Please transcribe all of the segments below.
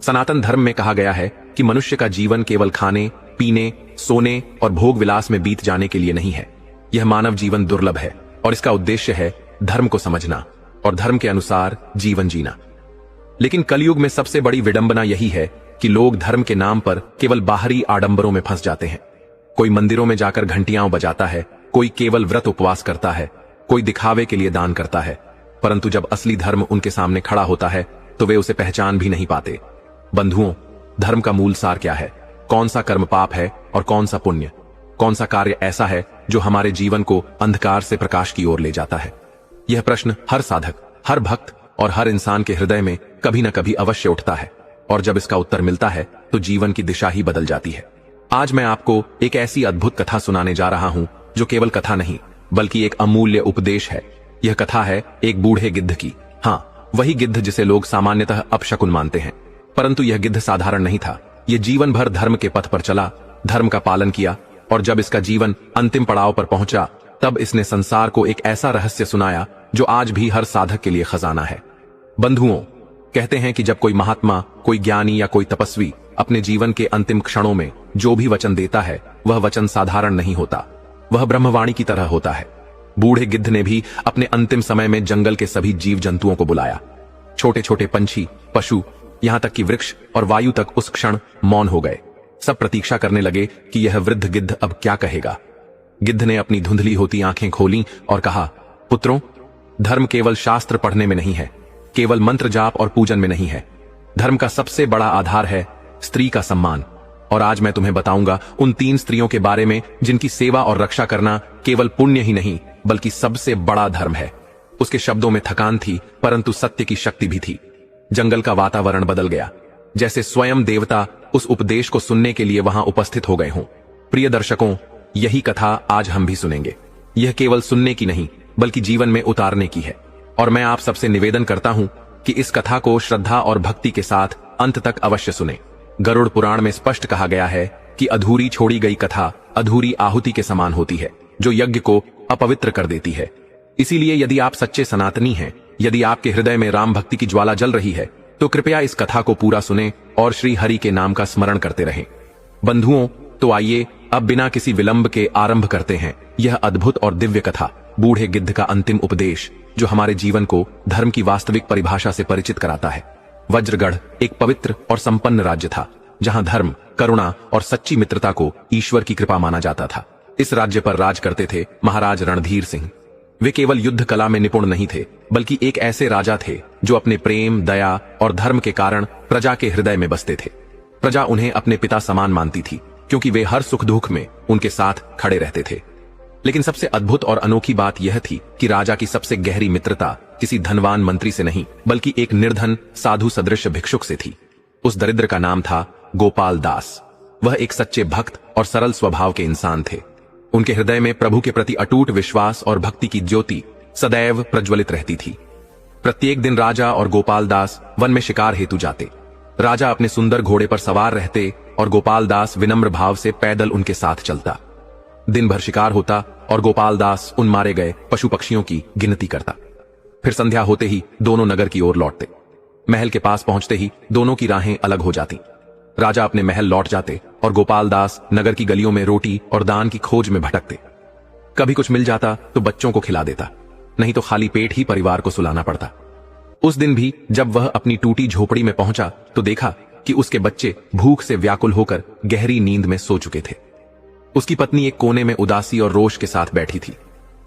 सनातन धर्म में कहा गया है कि मनुष्य का जीवन केवल खाने, पीने, सोने और भोग विलास में बीत जाने के लिए नहीं है। यह मानव जीवन दुर्लभ है और इसका उद्देश्य है धर्म को समझना और धर्म के अनुसार जीवन जीना। लेकिन कलयुग में सबसे बड़ी विडंबना यही है कि लोग धर्म के नाम पर केवल बाहरी आडंबरों में फंस जाते हैं। कोई मंदिरों में जाकर घंटियां बजाता है, कोई केवल व्रत उपवास करता है, कोई दिखावे के लिए दान करता है, परंतु जब असली धर्म उनके सामने खड़ा होता है तो वे उसे पहचान भी नहीं पाते। बंधुओं, धर्म का मूल सार क्या है? कौन सा कर्म पाप है और कौन सा पुण्य? कौन सा कार्य ऐसा है जो हमारे जीवन को अंधकार से प्रकाश की ओर ले जाता है? यह प्रश्न हर साधक, हर भक्त और हर इंसान के हृदय में कभी न कभी अवश्य उठता है, और जब इसका उत्तर मिलता है तो जीवन की दिशा ही बदल जाती है। आज मैं आपको एक ऐसी अद्भुत कथा सुनाने जा रहा हूं जो केवल कथा नहीं बल्कि एक अमूल्य उपदेश है। यह कथा है एक बूढ़े गिद्ध की। हाँ, वही गिद्ध जिसे लोग सामान्यतः अपशकुन मानते हैं, परंतु यह गिद्ध साधारण नहीं था। यह जीवन भर धर्म के पथ पर चला, धर्म का पालन किया, और जब इसका जीवन अंतिम पड़ाव पर पहुंचा तब इसने संसार को एक ऐसा रहस्य सुनाया जो आज भी हर साधक के लिए खजाना है। बंधुओं, कहते हैं कि जब कोई महात्मा, कोई ज्ञानी या कोई तपस्वी अपने जीवन के अंतिम क्षणों में जो भी वचन देता है वह वचन साधारण नहीं होता, वह ब्रह्मवाणी की तरह होता है। बूढ़े गिद्ध ने भी अपने अंतिम समय में जंगल के सभी जीव जंतुओं को बुलाया। छोटे छोटे पंछी, पशु, यहां तक कि वृक्ष और वायु तक उस क्षण मौन हो गए। सब प्रतीक्षा करने लगे कि यह वृद्ध गिद्ध अब क्या कहेगा। गिद्ध ने अपनी धुंधली होती आंखें खोलीं और कहा, पुत्रों, धर्म केवल शास्त्र पढ़ने में नहीं है, केवल मंत्र जाप और पूजन में नहीं है। धर्म का सबसे बड़ा आधार है स्त्री का सम्मान। और आज मैं तुम्हें बताऊंगा उन 3 स्त्रियों के बारे में जिनकी सेवा और रक्षा करना केवल पुण्य ही नहीं बल्कि सबसे बड़ा धर्म है। उसके शब्दों में थकान थी, परंतु सत्य की शक्ति भी थी। जंगल का वातावरण बदल गया, जैसे स्वयं देवता उस उपदेश को सुनने के लिए वहां उपस्थित हो गए हों। प्रिय दर्शकों, यही कथा आज हम भी सुनेंगे। यह केवल सुनने की नहीं बल्कि जीवन में उतारने की है। और मैं आप सबसे निवेदन करता हूं कि इस कथा को श्रद्धा और भक्ति के साथ अंत तक अवश्य सुने। गरुड़ पुराण में स्पष्ट कहा गया है कि अधूरी छोड़ी गई कथा अधूरी आहुति के समान होती है, जो यज्ञ को अपवित्र कर देती है। इसीलिए यदि आप सच्चे सनातनी हैं, यदि आपके हृदय में राम भक्ति की ज्वाला जल रही है, तो कृपया इस कथा को पूरा सुने और श्री हरि के नाम का स्मरण करते रहें। बंधुओं, तो आइए अब बिना किसी विलंब के आरंभ करते हैं यह अद्भुत और दिव्य कथा, बूढ़े गिद्ध का अंतिम उपदेश, जो हमारे जीवन को धर्म की वास्तविक परिभाषा से परिचित कराता है। वज्रगढ़ एक पवित्र और संपन्न राज्य था, जहां धर्म, करुणा और सच्ची मित्रता को ईश्वर की कृपा माना जाता था। इस राज्य पर राज करते थे महाराज रणधीर सिंह। वे केवल युद्ध कला में निपुण नहीं थे, बल्कि एक ऐसे राजा थे जो अपने प्रेम, दया और धर्म के कारण प्रजा के हृदय में बसते थे। प्रजा उन्हें अपने पिता समान मानती थी, क्योंकि वे हर सुख दुख में उनके साथ खड़े रहते थे। लेकिन सबसे अद्भुत और अनोखी बात यह थी कि राजा की सबसे गहरी मित्रता किसी धनवान मंत्री से नहीं बल्कि एक निर्धन साधु सदृश भिक्षुक से थी। उस दरिद्र का नाम था गोपाल दास। वह एक सच्चे भक्त और सरल स्वभाव के इंसान थे। उनके हृदय में प्रभु के प्रति अटूट विश्वास और भक्ति की ज्योति सदैव प्रज्वलित रहती थी। प्रत्येक दिन राजा और गोपाल दास वन में शिकार हेतु जाते। राजा अपने सुंदर घोड़े पर सवार रहते और गोपाल दास विनम्र भाव से पैदल उनके साथ चलता। दिन भर शिकार होता और गोपाल दास उन मारे गए पशु पक्षियों की गिनती करता। फिर संध्या होते ही दोनों नगर की ओर लौटते। महल के पास पहुंचते ही दोनों की राहें अलग हो जाती। राजा अपने महल लौट जाते और गोपाल दास नगर की गलियों में रोटी और दान की खोज में भटकते। कभी कुछ मिल जाता तो बच्चों को खिला देता, नहीं तो खाली पेट ही परिवार को सुलाना पड़ता। उस दिन भी जब वह अपनी टूटी झोपड़ी में पहुंचा तो देखा कि उसके बच्चे भूख से व्याकुल होकर गहरी नींद में सो चुके थे। उसकी पत्नी एक कोने में उदासी और रोष के साथ बैठी थी।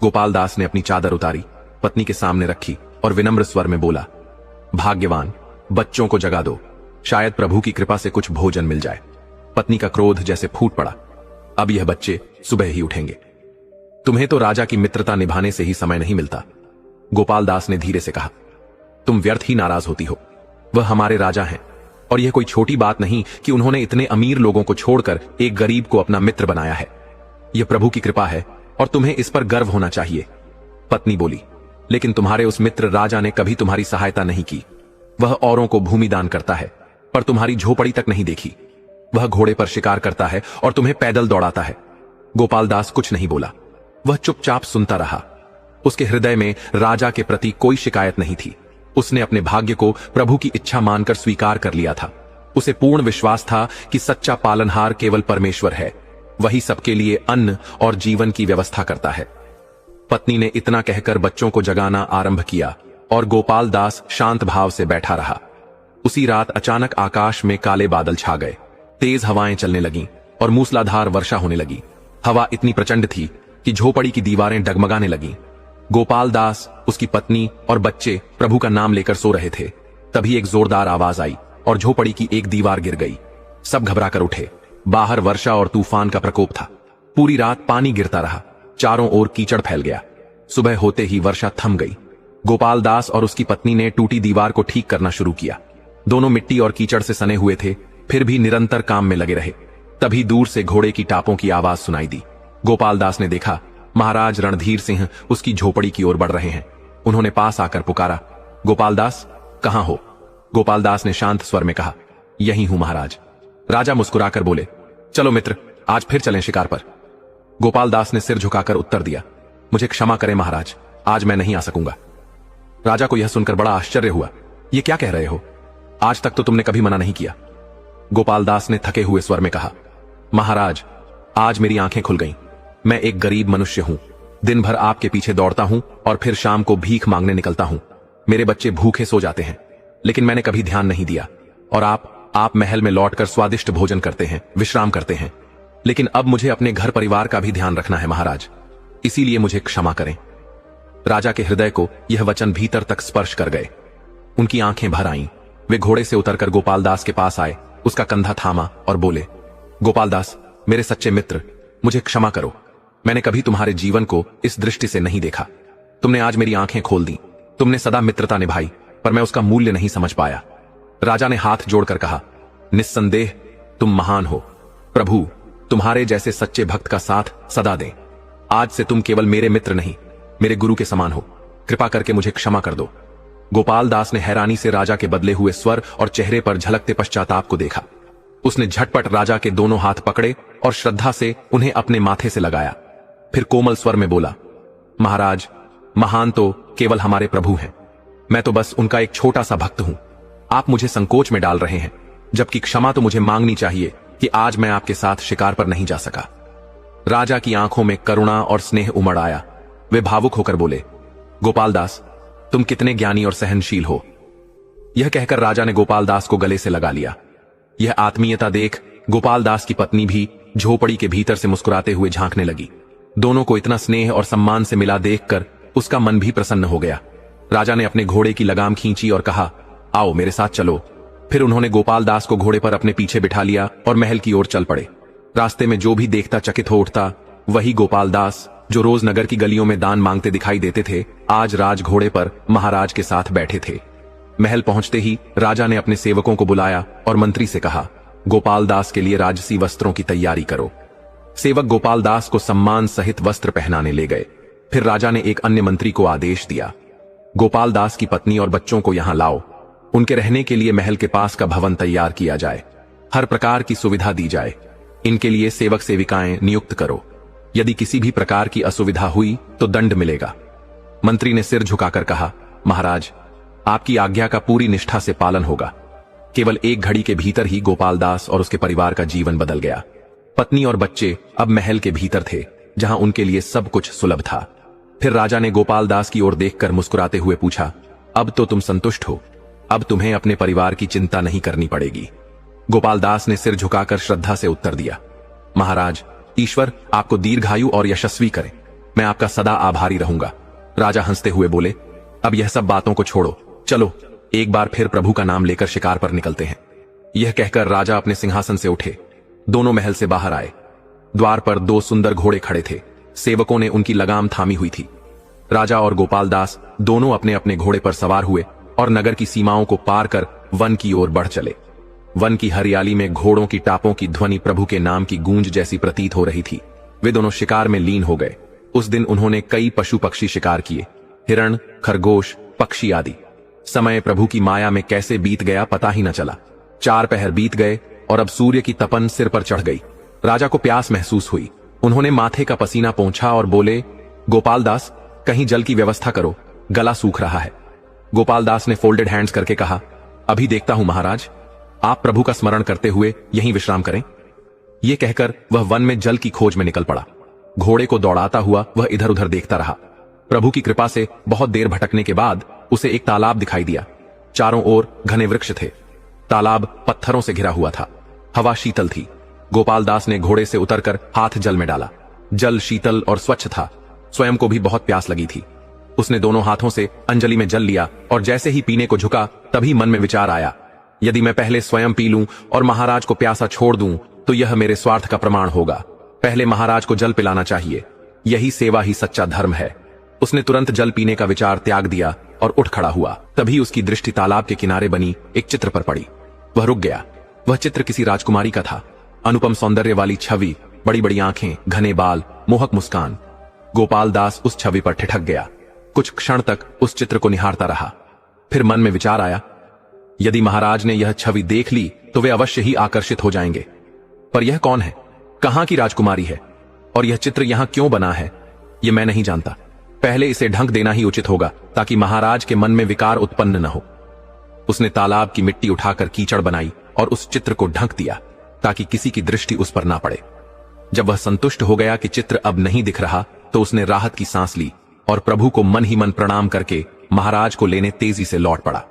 गोपाल दास ने अपनी चादर उतारी, पत्नी के सामने रखी और विनम्र स्वर में बोला, भाग्यवान, बच्चों को जगा दो, शायद प्रभु की कृपा से कुछ भोजन मिल जाए। पत्नी का क्रोध जैसे फूट पड़ा। अब यह बच्चे सुबह ही उठेंगे। तुम्हें तो राजा की मित्रता निभाने से ही समय नहीं मिलता। गोपाल दास ने धीरे से कहा, तुम व्यर्थ ही नाराज होती हो। वह हमारे राजा हैं और यह कोई छोटी बात नहीं कि उन्होंने इतने अमीर लोगों को छोड़कर एक गरीब को अपना मित्र बनाया है। यह प्रभु की कृपा है और तुम्हें इस पर गर्व होना चाहिए। पत्नी बोली, लेकिन तुम्हारे उस मित्र राजा ने कभी तुम्हारी सहायता नहीं की। वह औरों को भूमि दान करता है पर तुम्हारी झोपड़ी तक नहीं देखी। वह घोड़े पर शिकार करता है और तुम्हें पैदल दौड़ाता है। गोपाल दास कुछ नहीं बोला, वह चुपचाप सुनता रहा। उसके हृदय में राजा के प्रति कोई शिकायत नहीं थी। उसने अपने भाग्य को प्रभु की इच्छा मानकर स्वीकार कर लिया था। उसे पूर्ण विश्वास था कि सच्चा पालनहार केवल परमेश्वर है, वही सबके लिए अन्न और जीवन की व्यवस्था करता है। पत्नी ने इतना कहकर बच्चों को जगाना आरंभ किया और गोपाल दास शांत भाव से बैठा रहा। उसी रात अचानक आकाश में काले बादल छा गए, तेज हवाएं चलने लगीं और मूसलाधार वर्षा होने लगी। हवा इतनी प्रचंड थी कि झोपड़ी की दीवारें डगमगाने लगीं। गोपाल दास, उसकी पत्नी और बच्चे प्रभु का नाम लेकर सो रहे थे। तभी एक जोरदार आवाज आई और झोपड़ी की एक दीवार गिर गई। सब घबरा कर उठे। बाहर वर्षा और तूफान का प्रकोप था। पूरी रात पानी गिरता रहा, चारों ओर कीचड़ फैल गया। सुबह होते ही वर्षा थम गई। गोपाल दास और उसकी पत्नी ने टूटी दीवार को ठीक करना शुरू किया। दोनों मिट्टी और कीचड़ से सने हुए थे, फिर भी निरंतर काम में लगे रहे। तभी दूर से घोड़े की टापों की आवाज सुनाई दी। गोपाल दास ने देखा महाराज रणधीर सिंह उसकी झोपड़ी की ओर बढ़ रहे हैं। उन्होंने पास आकर पुकारा, गोपाल दास, कहां हो? गोपाल दास ने शांत स्वर में कहा, यहीं हूं महाराज। राजा मुस्कुराकर बोले, चलो मित्र, आज फिर चलें शिकार पर। गोपाल दास ने सिर झुकाकर उत्तर दिया, मुझे क्षमा करें महाराज, आज मैं नहीं आ सकूंगा। राजा को यह सुनकर बड़ा आश्चर्य हुआ। ये क्या कह रहे हो? आज तक तो तुमने कभी मना नहीं किया। गोपाल दास ने थके हुए स्वर में कहा, महाराज, आज मेरी आंखें खुल गईं। मैं एक गरीब मनुष्य हूं। दिन भर आपके पीछे दौड़ता हूं और फिर शाम को भीख मांगने निकलता हूं। मेरे बच्चे भूखे सो जाते हैं, लेकिन मैंने कभी ध्यान नहीं दिया। और आप महल में लौटकर स्वादिष्ट भोजन करते हैं, विश्राम करते हैं। लेकिन अब मुझे अपने घर परिवार का भी ध्यान रखना है महाराज, इसीलिए मुझे क्षमा करें। राजा के हृदय को यह वचन भीतर तक स्पर्श कर गए। उनकी आंखें भर आईं। वे घोड़े से उतरकर गोपाल दास के पास आए, उसका कंधा थामा और बोले, गोपाल दास, मेरे सच्चे मित्र, मुझे क्षमा करो। मैंने कभी तुम्हारे जीवन को इस दृष्टि से नहीं देखा। तुमने आज मेरी आंखें खोल दी। तुमने सदा मित्रता निभाई, पर मैं उसका मूल्य नहीं समझ पाया। राजा ने हाथ जोड़कर कहा, निस्संदेह तुम महान हो। प्रभु तुम्हारे जैसे सच्चे भक्त का साथ सदा दें। आज से तुम केवल मेरे मित्र नहीं, मेरे गुरु के समान हो। कृपा करके मुझे क्षमा कर दो। गोपाल दास ने हैरानी से राजा के बदले हुए स्वर और चेहरे पर झलकते पश्चाताप को देखा। उसने झटपट राजा के दोनों हाथ पकड़े और श्रद्धा से उन्हें अपने माथे से लगाया। फिर कोमल स्वर में बोला, महाराज, महान तो केवल हमारे प्रभु हैं। मैं तो बस उनका एक छोटा सा भक्त हूं। आप मुझे संकोच में डाल रहे हैं, जबकि क्षमा तो मुझे मांगनी चाहिए कि आज मैं आपके साथ शिकार पर नहीं जा सका। राजा की आंखों में करुणा और स्नेह उमड़ आया। वे भावुक होकर बोले, गोपाल दास, तुम कितने ज्ञानी और सहनशील हो। यह कहकर राजा ने गोपाल दास को गले से लगा लिया। यह आत्मीयता देख गोपाल दास की पत्नी भी झोपड़ी के भीतर से मुस्कुराते हुए झांकने लगी। दोनों को इतना स्नेह और सम्मान से मिला देखकर उसका मन भी प्रसन्न हो गया। राजा ने अपने घोड़े की लगाम खींची और कहा, आओ मेरे साथ चलो। फिर उन्होंने गोपाल दास को घोड़े पर अपने पीछे बिठा लिया और महल की ओर चल पड़े। रास्ते में जो भी देखता चकित हो उठता। वही गोपाल दास जो रोज नगर की गलियों में दान मांगते दिखाई देते थे, आज राज घोड़े पर महाराज के साथ बैठे थे। महल पहुंचते ही राजा ने अपने सेवकों को बुलाया और मंत्री से कहा, गोपाल दास के लिए राजसी वस्त्रों की तैयारी करो। सेवक गोपाल दास को सम्मान सहित वस्त्र पहनाने ले गए। फिर राजा ने एक अन्य मंत्री को आदेश दिया, गोपाल दास की पत्नी और बच्चों को यहां लाओ। उनके रहने के लिए महल के पास का भवन तैयार किया जाए। हर प्रकार की सुविधा दी जाए। इनके लिए सेवक सेविकाएं नियुक्त करो। यदि किसी भी प्रकार की असुविधा हुई तो दंड मिलेगा। मंत्री ने सिर झुकाकर कहा, महाराज, आपकी आज्ञा का पूरी निष्ठा से पालन होगा। केवल एक घड़ी के भीतर ही गोपाल दास और उसके परिवार का जीवन बदल गया। पत्नी और बच्चे अब महल के भीतर थे, जहां उनके लिए सब कुछ सुलभ था। फिर राजा ने गोपाल दास की ओर देखकर मुस्कुराते हुए पूछा, अब तो तुम संतुष्ट हो? अब तुम्हें अपने परिवार की चिंता नहीं करनी पड़ेगी। गोपाल दास ने सिर झुकाकर श्रद्धा से उत्तर दिया, महाराज, ईश्वर आपको दीर्घायु और यशस्वी करे। मैं आपका सदा आभारी रहूंगा। राजा हंसते हुए बोले, अब यह सब बातों को छोड़ो, चलो एक बार फिर प्रभु का नाम लेकर शिकार पर निकलते हैं। यह कहकर राजा अपने सिंहासन से उठे। दोनों महल से बाहर आए। द्वार पर दो सुंदर घोड़े खड़े थे। सेवकों ने उनकी लगाम थामी हुई थी। राजा और गोपाल दास दोनों अपने अपने घोड़े पर सवार हुए और नगर की सीमाओं को पार कर वन की ओर बढ़ चले। वन की हरियाली में घोड़ों की टापों की ध्वनि प्रभु के नाम की गूंज जैसी प्रतीत हो रही थी। वे दोनों शिकार में लीन हो गए। उस दिन उन्होंने कई पशु पक्षी शिकार किए, हिरण, खरगोश, पक्षी आदि। समय प्रभु की माया में कैसे बीत गया पता ही न चला। 4 पहर बीत गए और अब सूर्य की तपन सिर पर चढ़ गई। राजा को प्यास महसूस हुई। उन्होंने माथे का पसीना पोंछा और बोले, गोपाल दास, कहीं जल की व्यवस्था करो, गला सूख रहा है। गोपाल दास ने फोल्डेड हैंड्स करके कहा, अभी देखता हूं महाराज। आप प्रभु का स्मरण करते हुए यहीं विश्राम करें। यह कहकर वह वन में जल की खोज में निकल पड़ा। घोड़े को दौड़ाता हुआ वह इधर उधर देखता रहा। प्रभु की कृपा से बहुत देर भटकने के बाद उसे एक तालाब दिखाई दिया। चारों ओर घने वृक्ष थे। तालाब पत्थरों से घिरा हुआ था। हवा शीतल थी। गोपाल दास ने घोड़े से उतरकर हाथ जल में डाला। जल शीतल और स्वच्छ था। स्वयं को भी बहुत प्यास लगी थी। उसने दोनों हाथों से अंजलि में जल लिया और जैसे ही पीने को झुका तभी मन में विचार आया, यदि मैं पहले स्वयं पी लूं और महाराज को प्यासा छोड़ दूं तो यह मेरे स्वार्थ का प्रमाण होगा। पहले महाराज को जल पिलाना चाहिए। यही सेवा ही सच्चा धर्म है। उसने तुरंत जल पीने का विचार त्याग दिया और उठ खड़ा हुआ। तभी उसकी दृष्टि तालाब के किनारे बनी एक चित्र पर पड़ी। वह रुक गया। वह चित्र किसी राजकुमारी का था। अनुपम सौंदर्य वाली छवि, बड़ी बड़ी आंखें, घने बाल, मोहक मुस्कान। गोपाल दास उस छवि पर ठिठक गया। कुछ क्षण तक उस चित्र को निहारता रहा। फिर मन में विचार आया, यदि महाराज ने यह छवि देख ली तो वे अवश्य ही आकर्षित हो जाएंगे। पर यह कौन है, कहां की राजकुमारी है और यह चित्र यहां क्यों बना है, यह मैं नहीं जानता। पहले इसे ढंक देना ही उचित होगा ताकि महाराज के मन में विकार उत्पन्न न हो। उसने तालाब की मिट्टी उठाकर कीचड़ बनाई और उस चित्र को ढंक दिया ताकि किसी की दृष्टि उस पर ना पड़े। जब वह संतुष्ट हो गया कि चित्र अब नहीं दिख रहा तो उसने राहत की सांस ली और प्रभु को मन ही मन प्रणाम करके महाराज को लेने तेजी से लौट पड़ा।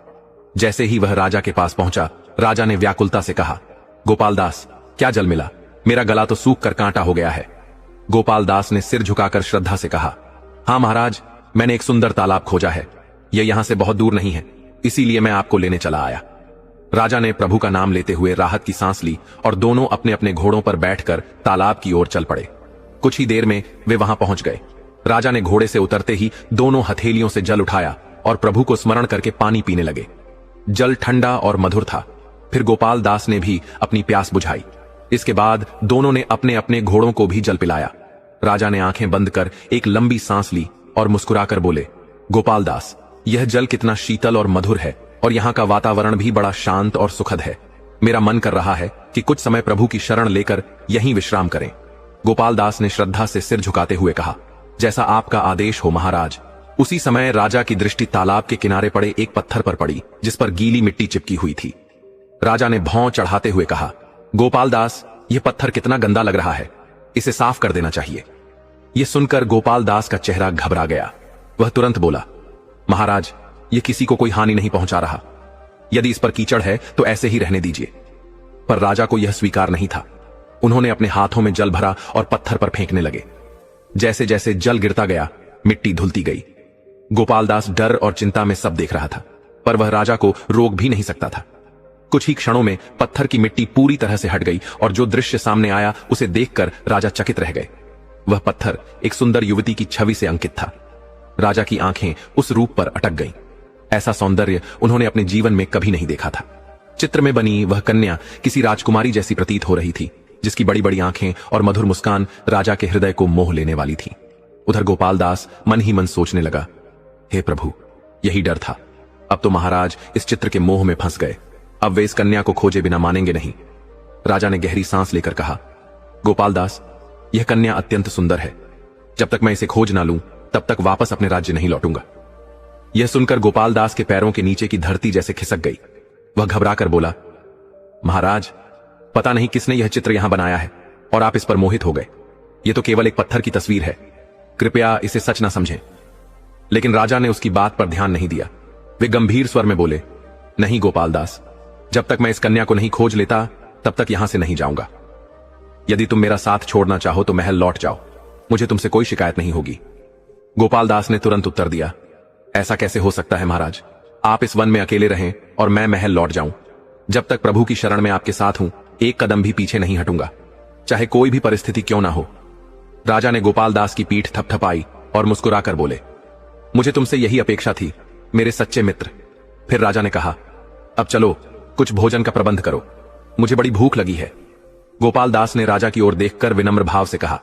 जैसे ही वह राजा के पास पहुंचा, राजा ने व्याकुलता से कहा, गोपाल दास, क्या जल मिला? मेरा गला तो सूख कर कांटा हो गया है। गोपाल दास ने सिर झुकाकर श्रद्धा से कहा, हाँ महाराज, मैंने एक सुंदर तालाब खोजा है। यह यहां से बहुत दूर नहीं है, इसीलिए मैं आपको लेने चला आया। राजा ने प्रभु का नाम लेते हुए राहत की सांस ली और दोनों अपने अपने घोड़ों पर बैठकर तालाब की ओर चल पड़े। कुछ ही देर में वे वहां पहुंच गए। राजा ने घोड़े से उतरते ही दोनों हथेलियों से जल उठाया और प्रभु को स्मरण करके पानी पीने लगे। जल ठंडा और मधुर था। फिर गोपाल दास ने भी अपनी प्यास बुझाई। इसके बाद दोनों ने अपने अपने घोड़ों को भी जल पिलाया। राजा ने आंखें बंद कर एक लंबी सांस ली और मुस्कुराकर बोले, गोपाल दास, यह जल कितना शीतल और मधुर है और यहाँ का वातावरण भी बड़ा शांत और सुखद है। मेरा मन कर रहा है कि कुछ समय प्रभु की शरण लेकर यहीं विश्राम करें। गोपाल दास ने श्रद्धा से सिर झुकाते हुए कहा, जैसा आपका आदेश हो महाराज। उसी समय राजा की दृष्टि तालाब के किनारे पड़े एक पत्थर पर पड़ी जिस पर गीली मिट्टी चिपकी हुई थी। राजा ने भौं चढ़ाते हुए कहा, गोपाल दास, यह पत्थर कितना गंदा लग रहा है, इसे साफ कर देना चाहिए। यह सुनकर गोपाल दास का चेहरा घबरा गया। वह तुरंत बोला, महाराज, यह किसी को कोई हानि नहीं पहुंचा रहा। यदि इस पर कीचड़ है तो ऐसे ही रहने दीजिए। पर राजा को यह स्वीकार नहीं था। उन्होंने अपने हाथों में जल भरा और पत्थर पर फेंकने लगे। जैसे जैसे जल गिरता गया, मिट्टी धुलती गई। गोपाल दास डर और चिंता में सब देख रहा था, पर वह राजा को रोक भी नहीं सकता था। कुछ ही क्षणों में पत्थर की मिट्टी पूरी तरह से हट गई और जो दृश्य सामने आया उसे देखकर राजा चकित रह गए। वह पत्थर एक सुंदर युवती की छवि से अंकित था। राजा की आंखें उस रूप पर अटक गईं। ऐसा सौंदर्य उन्होंने अपने जीवन में कभी नहीं देखा था। चित्र में बनी वह कन्या किसी राजकुमारी जैसी प्रतीत हो रही थी, जिसकी बड़ी बड़ी आंखें और मधुर मुस्कान राजा के हृदय को मोह लेने वाली थी। उधर गोपाल दास मन ही मन सोचने लगा, हे प्रभु, यही डर था। अब तो महाराज इस चित्र के मोह में फंस गए। अब वे इस कन्या को खोजे बिना मानेंगे नहीं। राजा ने गहरी सांस लेकर कहा, गोपाल दास, यह कन्या अत्यंत सुंदर है। जब तक मैं इसे खोज ना लूं तब तक वापस अपने राज्य नहीं लौटूंगा। यह सुनकर गोपाल दास के पैरों के नीचे की धरती जैसे खिसक गई। वह घबराकर बोला, महाराज, पता नहीं किसने यह चित्र यहां बनाया है और आप इस पर मोहित हो गए। यह तो केवल एक पत्थर की तस्वीर है। कृपया इसे सच ना समझें। लेकिन राजा ने उसकी बात पर ध्यान नहीं दिया। वे गंभीर स्वर में बोले, नहीं गोपाल दास, जब तक मैं इस कन्या को नहीं खोज लेता तब तक यहां से नहीं जाऊंगा। यदि तुम मेरा साथ छोड़ना चाहो तो महल लौट जाओ, मुझे तुमसे कोई शिकायत नहीं होगी। गोपाल दास ने तुरंत उत्तर दिया, ऐसा कैसे हो सकता है महाराज? आप इस वन में अकेले रहें और मैं महल लौट जाऊं। जब तक प्रभु की शरण में आपके साथ हूं, एक कदम भी पीछे नहीं हटूंगा, चाहे कोई भी परिस्थिति क्यों ना हो। राजा ने गोपाल दास की पीठ थपथपाई और मुस्कुराकर बोले, मुझे तुमसे यही अपेक्षा थी, मेरे सच्चे मित्र। फिर राजा ने कहा, अब चलो कुछ भोजन का प्रबंध करो, मुझे बड़ी भूख लगी है। गोपाल दास ने राजा की ओर देखकर विनम्र भाव से कहा,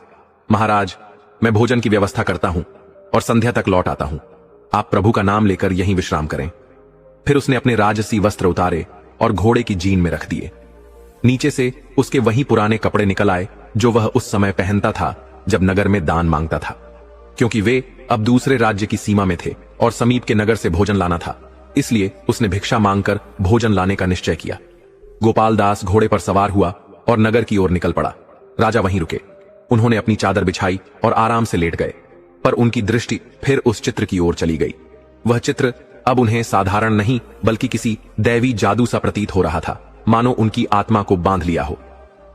महाराज, मैं भोजन की व्यवस्था करता हूं और संध्या तक लौट आता हूं। आप प्रभु का नाम लेकर यहीं विश्राम करें। फिर उसने अपने राजसी वस्त्र उतारे और घोड़े की जीन में रख दिए। नीचे से उसके वही पुराने कपड़े निकल आए जो वह उस समय पहनता था जब नगर में दान मांगता था। क्योंकि वे अब दूसरे राज्य की सीमा में थे और समीप के नगर से भोजन लाना था, इसलिए उसने भिक्षा मांगकर भोजन लाने का निश्चय किया। गोपाल दास घोड़े पर सवार हुआ और नगर की ओर निकल पड़ा। राजा वहीं रुके। उन्होंने अपनी चादर बिछाई और आराम से लेट गए, पर उनकी दृष्टि फिर उस चित्र की ओर चली गई। वह चित्र अब उन्हें साधारण नहीं बल्कि किसी दैवी जादू सा प्रतीत हो रहा था, मानो उनकी आत्मा को बांध लिया हो।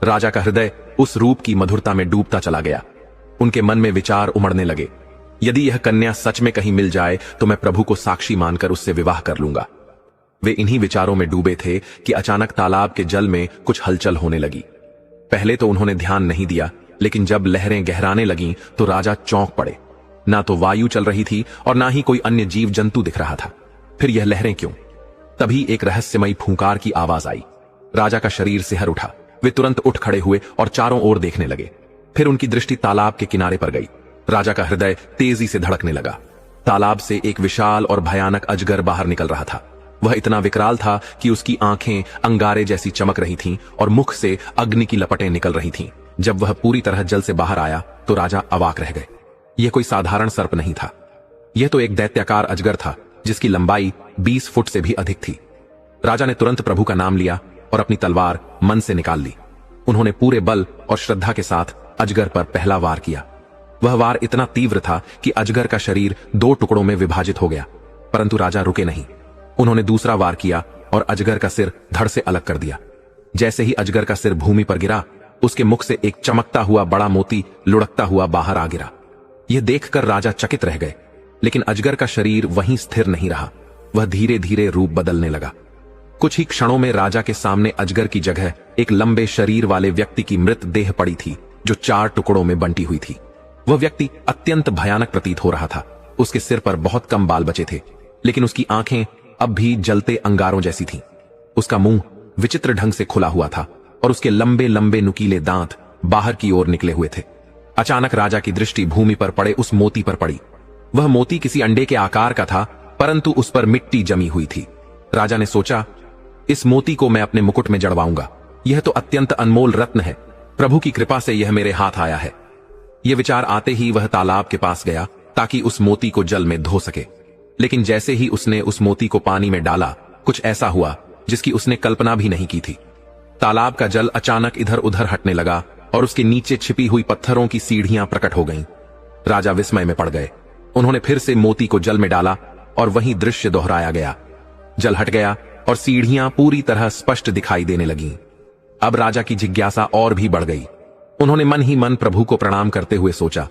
राजा का हृदय उस रूप की मधुरता में डूबता चला गया। उनके मन में विचार उमड़ने लगे, यदि यह कन्या सच में कहीं मिल जाए तो मैं प्रभु को साक्षी मानकर उससे विवाह कर लूंगा। वे इन्हीं विचारों में डूबे थे कि अचानक तालाब के जल में कुछ हलचल होने लगी। पहले तो उन्होंने ध्यान नहीं दिया, लेकिन जब लहरें गहराने लगीं तो राजा चौंक पड़े। ना तो वायु चल रही थी और ना ही कोई अन्य जीव जंतु दिख रहा था। फिर यह लहरें क्यों? तभी एक रहस्यमयी फूंकार की आवाज आई। राजा का शरीर सिहर उठा। वे तुरंत उठ खड़े हुए और चारों ओर देखने लगे। फिर उनकी दृष्टि तालाब के किनारे पर गई। राजा का हृदय तेजी से धड़कने लगा। तालाब से एक विशाल और भयानक अजगर बाहर निकल रहा था। वह इतना विकराल था कि उसकी आंखें अंगारे जैसी चमक रही थीं और मुख से अग्नि की लपटें निकल रही थीं। जब वह पूरी तरह जल से बाहर आया तो राजा अवाक रह गए। यह कोई साधारण सर्प नहीं था, यह तो एक दैत्याकार अजगर था जिसकी लंबाई 20 फुट से भी अधिक थी। राजा ने तुरंत प्रभु का नाम लिया और अपनी तलवार मन से निकाल ली। उन्होंने पूरे बल और श्रद्धा के साथ अजगर पर पहला वार किया। वह वार इतना तीव्र था कि अजगर का शरीर 2 टुकड़ों में विभाजित हो गया, परंतु राजा रुके नहीं। उन्होंने दूसरा वार किया और अजगर का सिर धड़ से अलग कर दिया। जैसे ही अजगर का सिर भूमि पर गिरा, उसके मुख से एक चमकता हुआ बड़ा मोती लुढ़कता हुआ बाहर आ गिरा। यह देखकर राजा चकित रह गए, लेकिन अजगर का शरीर वहीं स्थिर नहीं रहा। वह धीरे धीरे रूप बदलने लगा। कुछ ही क्षणों में राजा के सामने अजगर की जगह एक लंबे शरीर वाले व्यक्ति की मृत देह पड़ी थी, जो 4 टुकड़ों में बंटी हुई थी। वह व्यक्ति अत्यंत भयानक प्रतीत हो रहा था। उसके सिर पर बहुत कम बाल बचे थे, लेकिन उसकी आंखें अब भी जलते अंगारों जैसी थीं। उसका मुंह विचित्र ढंग से खुला हुआ था और उसके लंबे लंबे नुकीले दांत बाहर की ओर निकले हुए थे। अचानक राजा की दृष्टि भूमि पर पड़े उस मोती पर पड़ी। वह मोती किसी अंडे के आकार का था, परंतु उस पर मिट्टी जमी हुई थी। राजा ने सोचा, इस मोती को मैं अपने मुकुट में जड़वाऊंगा। यह तो अत्यंत अनमोल रत्न है। प्रभु की कृपा से यह मेरे हाथ आया है। यह विचार आते ही वह तालाब के पास गया ताकि उस मोती को जल में धो सके। लेकिन जैसे ही उसने उस मोती को पानी में डाला, कुछ ऐसा हुआ जिसकी उसने कल्पना भी नहीं की थी। तालाब का जल अचानक इधर उधर हटने लगा और उसके नीचे छिपी हुई पत्थरों की सीढ़ियां प्रकट हो गईं। राजा विस्मय में पड़ गए। उन्होंने फिर से मोती को जल में डाला और वही दृश्य दोहराया गया। जल हट गया और सीढ़ियां पूरी तरह स्पष्ट दिखाई देने लगीं। अब राजा की जिज्ञासा और भी बढ़ गई। उन्होंने मन ही मन प्रभु को प्रणाम करते हुए सोचा,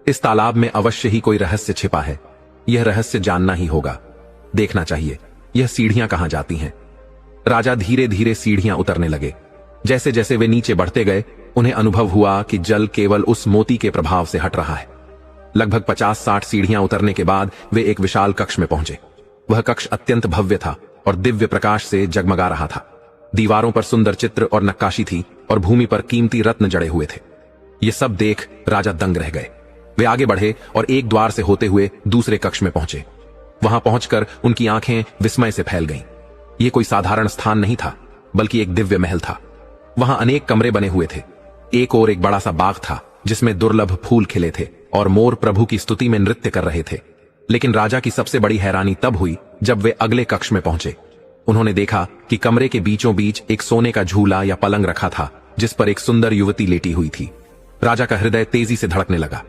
इस तालाब में अवश्य ही कोई रहस्य छिपा है। यह रहस्य जानना ही होगा, देखना चाहिए यह सीढ़ियां कहां जाती हैं। राजा धीरे धीरे सीढ़ियां उतरने लगे। जैसे जैसे वे नीचे बढ़ते गए, उन्हें अनुभव हुआ कि जल केवल उस मोती के प्रभाव से हट रहा है। लगभग 50-60 सीढ़ियां उतरने के बाद वे एक विशाल कक्ष में पहुंचे। वह कक्ष अत्यंत भव्य था और दिव्य प्रकाश से जगमगा रहा था। दीवारों पर सुंदर चित्र और नक्काशी थी और भूमि पर कीमती रत्न जड़े हुए थे। ये सब देख राजा दंग रह गए। वे आगे बढ़े और एक द्वार से होते हुए दूसरे कक्ष में पहुंचे। वहां पहुंचकर उनकी आंखें विस्मय से फैल गईं। यह कोई साधारण स्थान नहीं था, बल्कि एक दिव्य महल था। वहां अनेक कमरे बने हुए थे। एक और एक बड़ा सा बाग था जिसमें दुर्लभ फूल खिले थे और मोर प्रभु की स्तुति में नृत्य कर रहे थे। लेकिन राजा की सबसे बड़ी हैरानी तब हुई जब वे अगले कक्ष में पहुंचे। उन्होंने देखा कि कमरे के बीचों बीच एक सोने का झूला या पलंग रखा था, जिस पर एक सुंदर युवती लेटी हुई थी। राजा का हृदय तेजी से धड़कने लगा।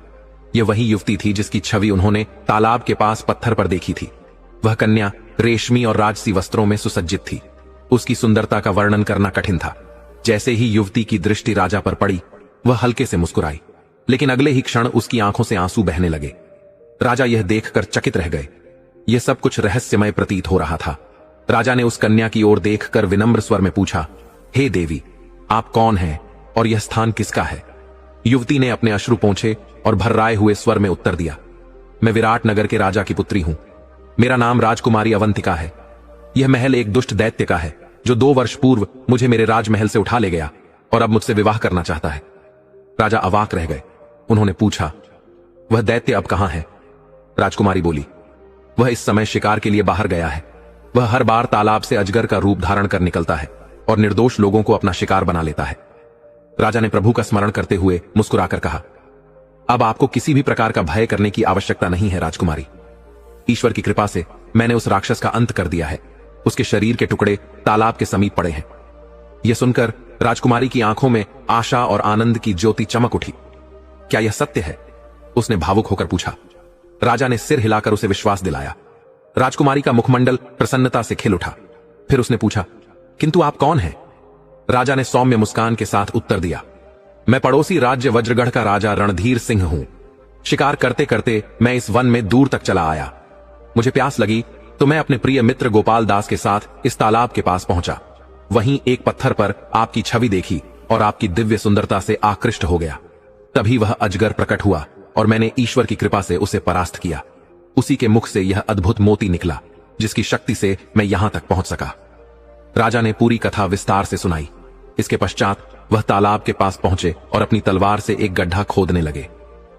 यह वही युवती थी जिसकी छवि उन्होंने तालाब के पास पत्थर पर देखी थी। वह कन्या रेशमी और राजसी वस्त्रों में सुसज्जित थी। उसकी सुंदरता का वर्णन करना कठिन था। जैसे ही युवती की दृष्टि राजा पर पड़ी, वह हल्के से मुस्कुराई, लेकिन अगले ही क्षण उसकी आंखों से आंसू बहने लगे। राजा यह देखकर चकित रह गए। यह सब कुछ रहस्यमय प्रतीत हो रहा था। राजा ने उस कन्या की ओर देखकर विनम्र स्वर में पूछा, हे देवी, आप कौन हैं और यह स्थान किसका है? युवती ने अपने अश्रु पोंछे और भर्राए हुए स्वर में उत्तर दिया, मैं विराट नगर के राजा की पुत्री हूं। मेरा नाम राजकुमारी अवंतिका है। यह महल एक दुष्ट दैत्य का है, जो 2 वर्ष पूर्व मुझे मेरे राजमहल से उठा ले गया और अब मुझसे विवाह करना चाहता है। राजा अवाक रह गए। उन्होंने पूछा, वह दैत्य अब कहां है? राजकुमारी बोली, वह इस समय शिकार के लिए बाहर गया है। वह हर बार तालाब से अजगर का रूप धारण कर निकलता है और निर्दोष लोगों को अपना शिकार बना लेता है। राजा ने प्रभु का स्मरण करते हुए मुस्कुराकर कहा, अब आपको किसी भी प्रकार का भय करने की आवश्यकता नहीं है राजकुमारी। ईश्वर की कृपा से मैंने उस राक्षस का अंत कर दिया है। उसके शरीर के टुकड़े तालाब के समीप पड़े हैं। यह सुनकर राजकुमारी की आंखों में आशा और आनंद की ज्योति चमक उठी। क्या यह सत्य है? उसने भावुक होकर पूछा। राजा ने सिर हिलाकर उसे विश्वास दिलाया। राजकुमारी का मुखमंडल प्रसन्नता से खिल उठा। फिर उसने पूछा, किंतु आप कौन हैं? राजा ने सौम्य मुस्कान के साथ उत्तर दिया, मैं पड़ोसी राज्य वज्रगढ़ का राजा रणधीर सिंह हूं। शिकार करते करते मैं इस वन में दूर तक चला आया। मुझे प्यास लगी तो मैं अपने प्रिय मित्र गोपाल दास के साथ इस तालाब के पास पहुंचा। वहीं एक पत्थर पर आपकी छवि देखी और आपकी दिव्य सुंदरता से आकृष्ट हो गया। तभी वह अजगर प्रकट हुआ और मैंने ईश्वर की कृपा से उसे परास्त किया। उसी के मुख से यह अद्भुत मोती निकला जिसकी शक्ति से मैं यहां तक पहुंच सका। राजा ने पूरी कथा विस्तार से सुनाई। इसके पश्चात वह तालाब के पास पहुंचे और अपनी तलवार से एक गड्ढा खोदने लगे।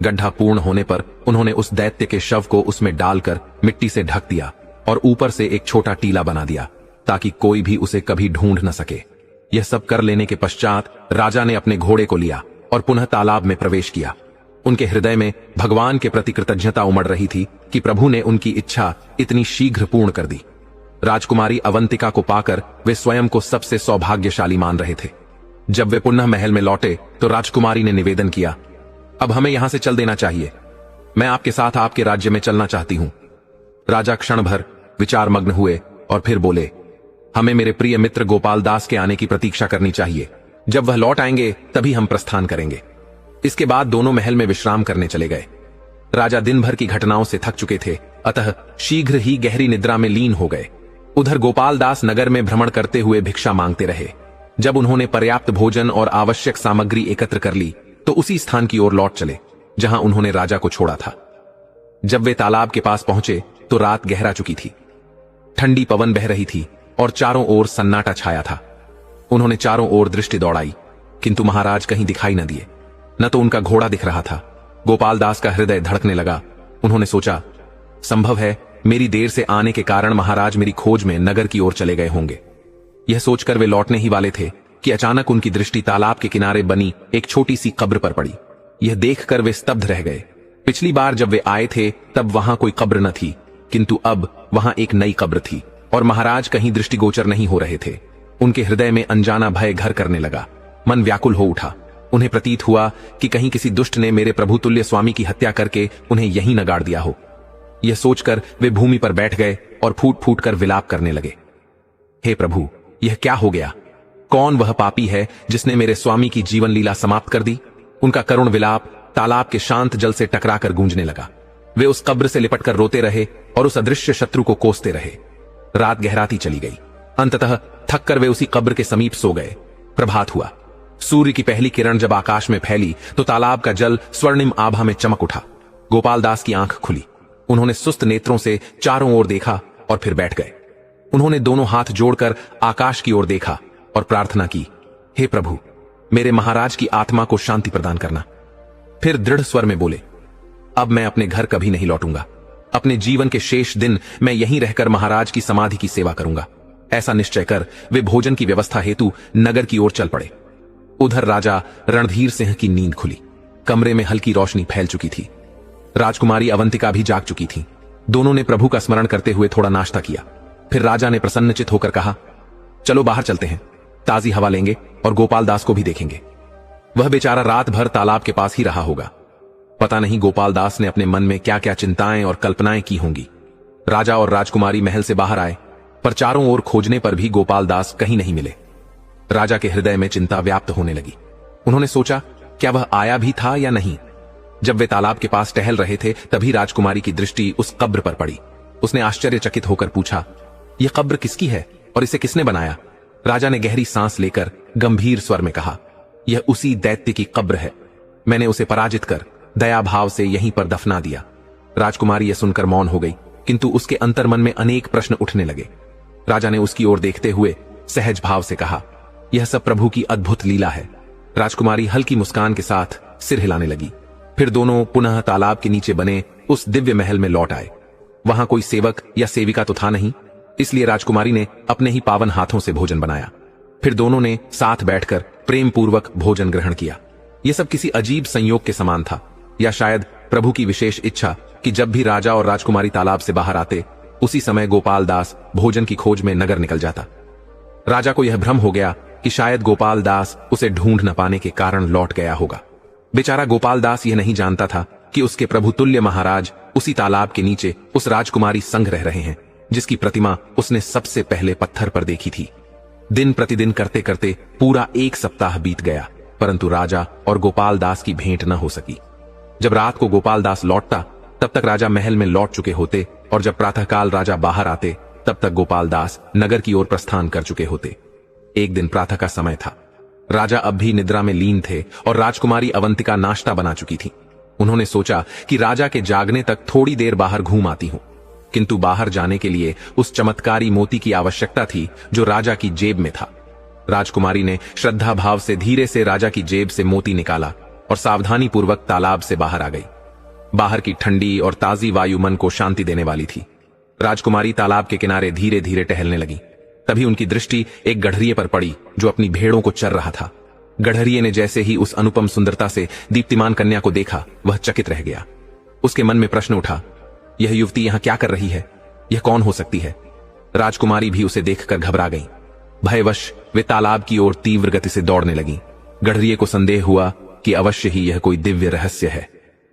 गड्ढा पूर्ण होने पर उन्होंने उस दैत्य के शव को उसमें डालकर मिट्टी से ढक दिया और ऊपर से एक छोटा टीला बना दिया ताकि कोई भी उसे कभी ढूंढ न सके। यह सब कर लेने के पश्चात राजा ने अपने घोड़े को लिया और पुनः तालाब में प्रवेश किया। उनके हृदय में भगवान के प्रति कृतज्ञता उमड़ रही थी कि प्रभु ने उनकी इच्छा इतनी शीघ्र पूर्ण कर दी। राजकुमारी अवंतिका को पाकर वे स्वयं को सबसे सौभाग्यशाली मान रहे थे। जब वे पुनः महल में लौटे तो राजकुमारी ने निवेदन किया, अब हमें यहां से चल देना चाहिए। मैं आपके साथ आपके राज्य में चलना चाहती हूं। राजा क्षण भर विचारमग्न हुए और फिर बोले, हमें मेरे प्रिय मित्र गोपाल दास के आने की प्रतीक्षा करनी चाहिए। जब वह लौट आएंगे तभी हम प्रस्थान करेंगे। इसके बाद दोनों महल में विश्राम करने चले गए। राजा दिन भर की घटनाओं से थक चुके थे, अतः शीघ्र ही गहरी निद्रा में लीन हो गए। उधर गोपाल दास नगर में भ्रमण करते हुए भिक्षा मांगते रहे। जब उन्होंने पर्याप्त भोजन और आवश्यक सामग्री एकत्र कर ली तो उसी स्थान की ओर लौट चले जहां उन्होंने राजा को छोड़ा था। जब वे तालाब के पास पहुंचे तो रात गहरा चुकी थी। ठंडी पवन बह रही थी और चारों ओर सन्नाटा छाया था। उन्होंने चारों ओर दृष्टि दौड़ाई किंतु महाराज कहीं दिखाई न दिए, न तो उनका घोड़ा दिख रहा था। गोपाल दास का हृदय धड़कने लगा। उन्होंने सोचा, संभव है मेरी देर से आने के कारण महाराज मेरी खोज में नगर की ओर चले गए होंगे। यह सोचकर वे लौटने ही वाले थे कि अचानक उनकी दृष्टि तालाब के किनारे बनी एक छोटी सी कब्र पर पड़ी। यह देखकर वे स्तब्ध रह गए। पिछली बार जब वे आए थे तब वहां कोई कब्र न थी, किंतु अब वहां एक नई कब्र थी और महाराज कहीं दृष्टिगोचर नहीं हो रहे थे। उनके हृदय में अनजाना भय घर करने लगा। मन व्याकुल हो उठा। उन्हें प्रतीत हुआ कि कहीं किसी दुष्ट ने मेरे प्रभु तुल्य स्वामी की हत्या करके उन्हें यहीं न गाड़ दिया हो। यह सोचकर वे भूमि पर बैठ गए और फूट फूट कर विलाप करने लगे। हे प्रभु, यह क्या हो गया? कौन वह पापी है जिसने मेरे स्वामी की जीवन लीला समाप्त कर दी? उनका करुण विलाप तालाब के शांत जल से टकराकर गूंजने लगा। वे उस कब्र से लिपटकर रोते रहे और उस अदृश्य शत्रु को कोसते रहे। रात गहराती चली गई। अंततः थककर वे उसी कब्र के समीप सो गए। प्रभात हुआ। सूर्य की पहली किरण जब आकाश में फैली तो तालाब का जल स्वर्णिम आभा में चमक उठा। गोपाल दास की आंख खुली। उन्होंने सुस्त नेत्रों से चारों ओर देखा और फिर बैठ गए। उन्होंने दोनों हाथ जोड़कर आकाश की ओर देखा और प्रार्थना की, हे प्रभु, मेरे महाराज की आत्मा को शांति प्रदान करना। फिर दृढ़ स्वर में बोले, अब मैं अपने घर कभी नहीं लौटूंगा। अपने जीवन के शेष दिन मैं यहीं रहकर महाराज की समाधि की सेवा करूंगा। ऐसा निश्चय कर वे भोजन की व्यवस्था हेतु नगर की ओर चल पड़े। उधर राजा रणधीर सिंह की नींद खुली। कमरे में हल्की रोशनी फैल चुकी थी। राजकुमारी अवंतिका भी जाग चुकी थी। दोनों ने प्रभु का स्मरण करते हुए थोड़ा नाश्ता किया। फिर राजा ने प्रसन्नचित होकर कहा, चलो बाहर चलते हैं, ताजी हवा लेंगे और गोपाल दास को भी देखेंगे। वह बेचारा रात भर तालाब के पास ही रहा होगा। पता नहीं गोपाल दास ने अपने मन में क्या क्या चिंताएं और कल्पनाएं की होंगी। राजा और राजकुमारी महल से बाहर आए, पर चारों ओर खोजने पर भी गोपाल दास कहीं नहीं मिले। राजा के हृदय में चिंता व्याप्त होने लगी। उन्होंने सोचा, क्या वह आया भी था या नहीं। जब वे तालाब के पास टहल रहे थे तभी राजकुमारी की दृष्टि उस कब्र पर पड़ी। उसने आश्चर्यचकित होकर पूछा, यह कब्र किसकी है और इसे किसने बनाया? राजा ने गहरी सांस लेकर गंभीर स्वर में कहा, यह उसी दैत्य की कब्र है। मैंने उसे पराजित कर दया भाव से यहीं पर दफना दिया। राजकुमारी यह सुनकर मौन हो गई, किंतु उसके अंतर्मन में अनेक प्रश्न उठने लगे। राजा ने उसकी ओर देखते हुए सहज भाव से कहा, यह सब प्रभु की अद्भुत लीला है। राजकुमारी हल्की मुस्कान के साथ सिर हिलाने लगी। फिर दोनों पुनः तालाब के नीचे बने उस दिव्य महल में लौट आए। वहां कोई सेवक या सेविका तो था नहीं, इसलिए राजकुमारी ने अपने ही पावन हाथों से भोजन बनाया। फिर दोनों ने साथ बैठकर प्रेम पूर्वक भोजन ग्रहण किया। यह सब किसी अजीब संयोग के समान था, या शायद प्रभु की विशेष इच्छा कि जब भी राजा और राजकुमारी तालाब से बाहर आते उसी समय गोपाल दास भोजन की खोज में नगर निकल जाता। राजा को यह भ्रम हो गया कि शायद गोपाल दास उसे ढूंढ न पाने के कारण लौट गया होगा। बेचारा गोपाल दास यह नहीं जानता था कि उसके प्रभुतुल्य महाराज उसी तालाब के नीचे उस राजकुमारी संग रह रहे हैं जिसकी प्रतिमा उसने सबसे पहले पत्थर पर देखी थी। दिन प्रतिदिन करते करते पूरा 1 सप्ताह बीत गया, परंतु राजा और गोपाल दास की भेंट न हो सकी। जब रात को गोपाल दास लौटता तब तक राजा महल में लौट चुके होते, और जब प्रातःकाल राजा बाहर आते तब तक गोपाल दास नगर की ओर प्रस्थान कर चुके होते। एक दिन प्रातः का समय था। राजा अब भी निद्रा में लीन थे और राजकुमारी अवंतिका नाश्ता बना चुकी थी। उन्होंने सोचा कि राजा के जागने तक थोड़ी देर बाहर घूम आती हूं, किंतु बाहर जाने के लिए उस चमत्कारी मोती की आवश्यकता थी जो राजा की जेब में था। राजकुमारी ने श्रद्धा भाव से धीरे से राजा की जेब से मोती निकाला और सावधानी पूर्वक तालाब से बाहर आ गई। बाहर की ठंडी और ताजी वायु मन को शांति देने वाली थी। राजकुमारी तालाब के किनारे धीरे धीरे टहलने लगी। तभी उनकी दृष्टि एक गड़हरिये पर पड़ी जो अपनी भेड़ों को चर रहा था। गड़हरिये ने जैसे ही उस अनुपम सुंदरता से दीप्तिमान कन्या को देखा, वह चकित रह गया। उसके मन में प्रश्न उठा, यह युवती यहां क्या कर रही है? यह कौन हो सकती है? राजकुमारी भी उसे देखकर घबरा गई। भयवश वे तालाब की ओर तीव्र गति से दौड़ने लगी। गड़हरिये को संदेह हुआ कि अवश्य ही यह कोई दिव्य रहस्य है।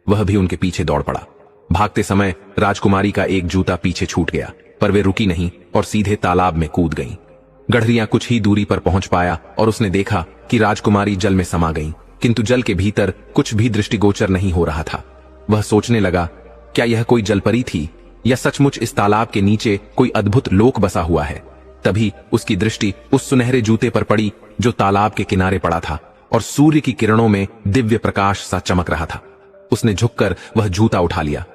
वह भी उनके पीछे दौड़ पड़ा। भागते समय राजकुमारी का एक जूता पीछे छूट गया, पर वे रुकी नहीं और सीधे तालाब में कूद गईं। गड़हरिया कुछ ही दूरी पर पहुंच पाया और उसने देखा कि राजकुमारी जल में समा गईं, किंतु जल के भीतर कुछ भी दृष्टिगोचर नहीं हो रहा था। वह सोचने लगा, क्या यह कोई जलपरी थी या सचमुच इस तालाब के नीचे कोई अद्भुत लोक बसा हुआ है? तभी उसकी दृष्टि उस सुनहरे जूते पर पड़ी जो तालाब के किनारे पड़ा था और सूर्य की किरणों में दिव्य प्रकाश सा चमक रहा था। उसने झुककर वह जूता उठा लिया।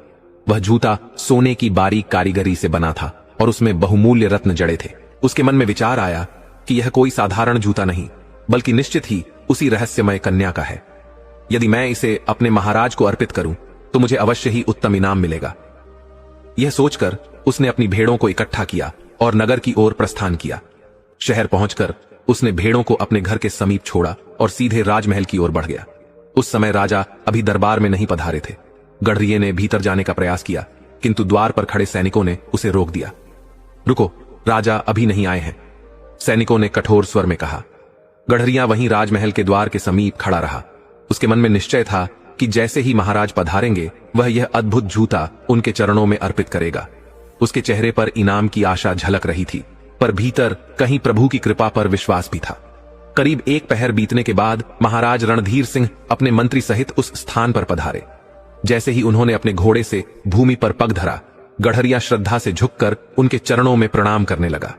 वह जूता सोने की बारीक कारीगरी से बना था और उसमें बहुमूल्य रत्न जड़े थे। उसके मन में विचार आया कि यह कोई साधारण जूता नहीं, बल्कि निश्चित ही उसी रहस्यमय कन्या का है। यदि मैं इसे अपने महाराज को अर्पित करूं तो मुझे अवश्य ही उत्तम इनाम मिलेगा। यह सोचकर उसने अपनी भेड़ों को इकट्ठा किया और नगर की ओर प्रस्थान किया। शहर पहुंचकर उसने भेड़ों को अपने घर के समीप छोड़ा और सीधे राजमहल की ओर बढ़ गया। उस समय राजा अभी दरबार में नहीं पधारे थे। गड़हरिये ने भीतर जाने का प्रयास किया, किंतु द्वार पर खड़े सैनिकों ने उसे रोक दिया। रुको, राजा अभी नहीं आए हैं, सैनिकों ने कठोर स्वर में कहा। गड़हरिया वहीं राजमहल के द्वार के समीप खड़ा रहा। उसके मन में निश्चय था कि जैसे ही महाराज पधारेंगे वह यह अद्भुत जूता उनके चरणों में अर्पित करेगा। उसके चेहरे पर इनाम की आशा झलक रही थी, पर भीतर कहीं प्रभु की कृपा पर विश्वास भी था। करीब 1 पहर बीतने के बाद महाराज रणधीर सिंह अपने मंत्री सहित उस स्थान पर पधारे। जैसे ही उन्होंने अपने घोड़े से भूमि पर पग धरा, गड़हरिया श्रद्धा से झुककर उनके चरणों में प्रणाम करने लगा।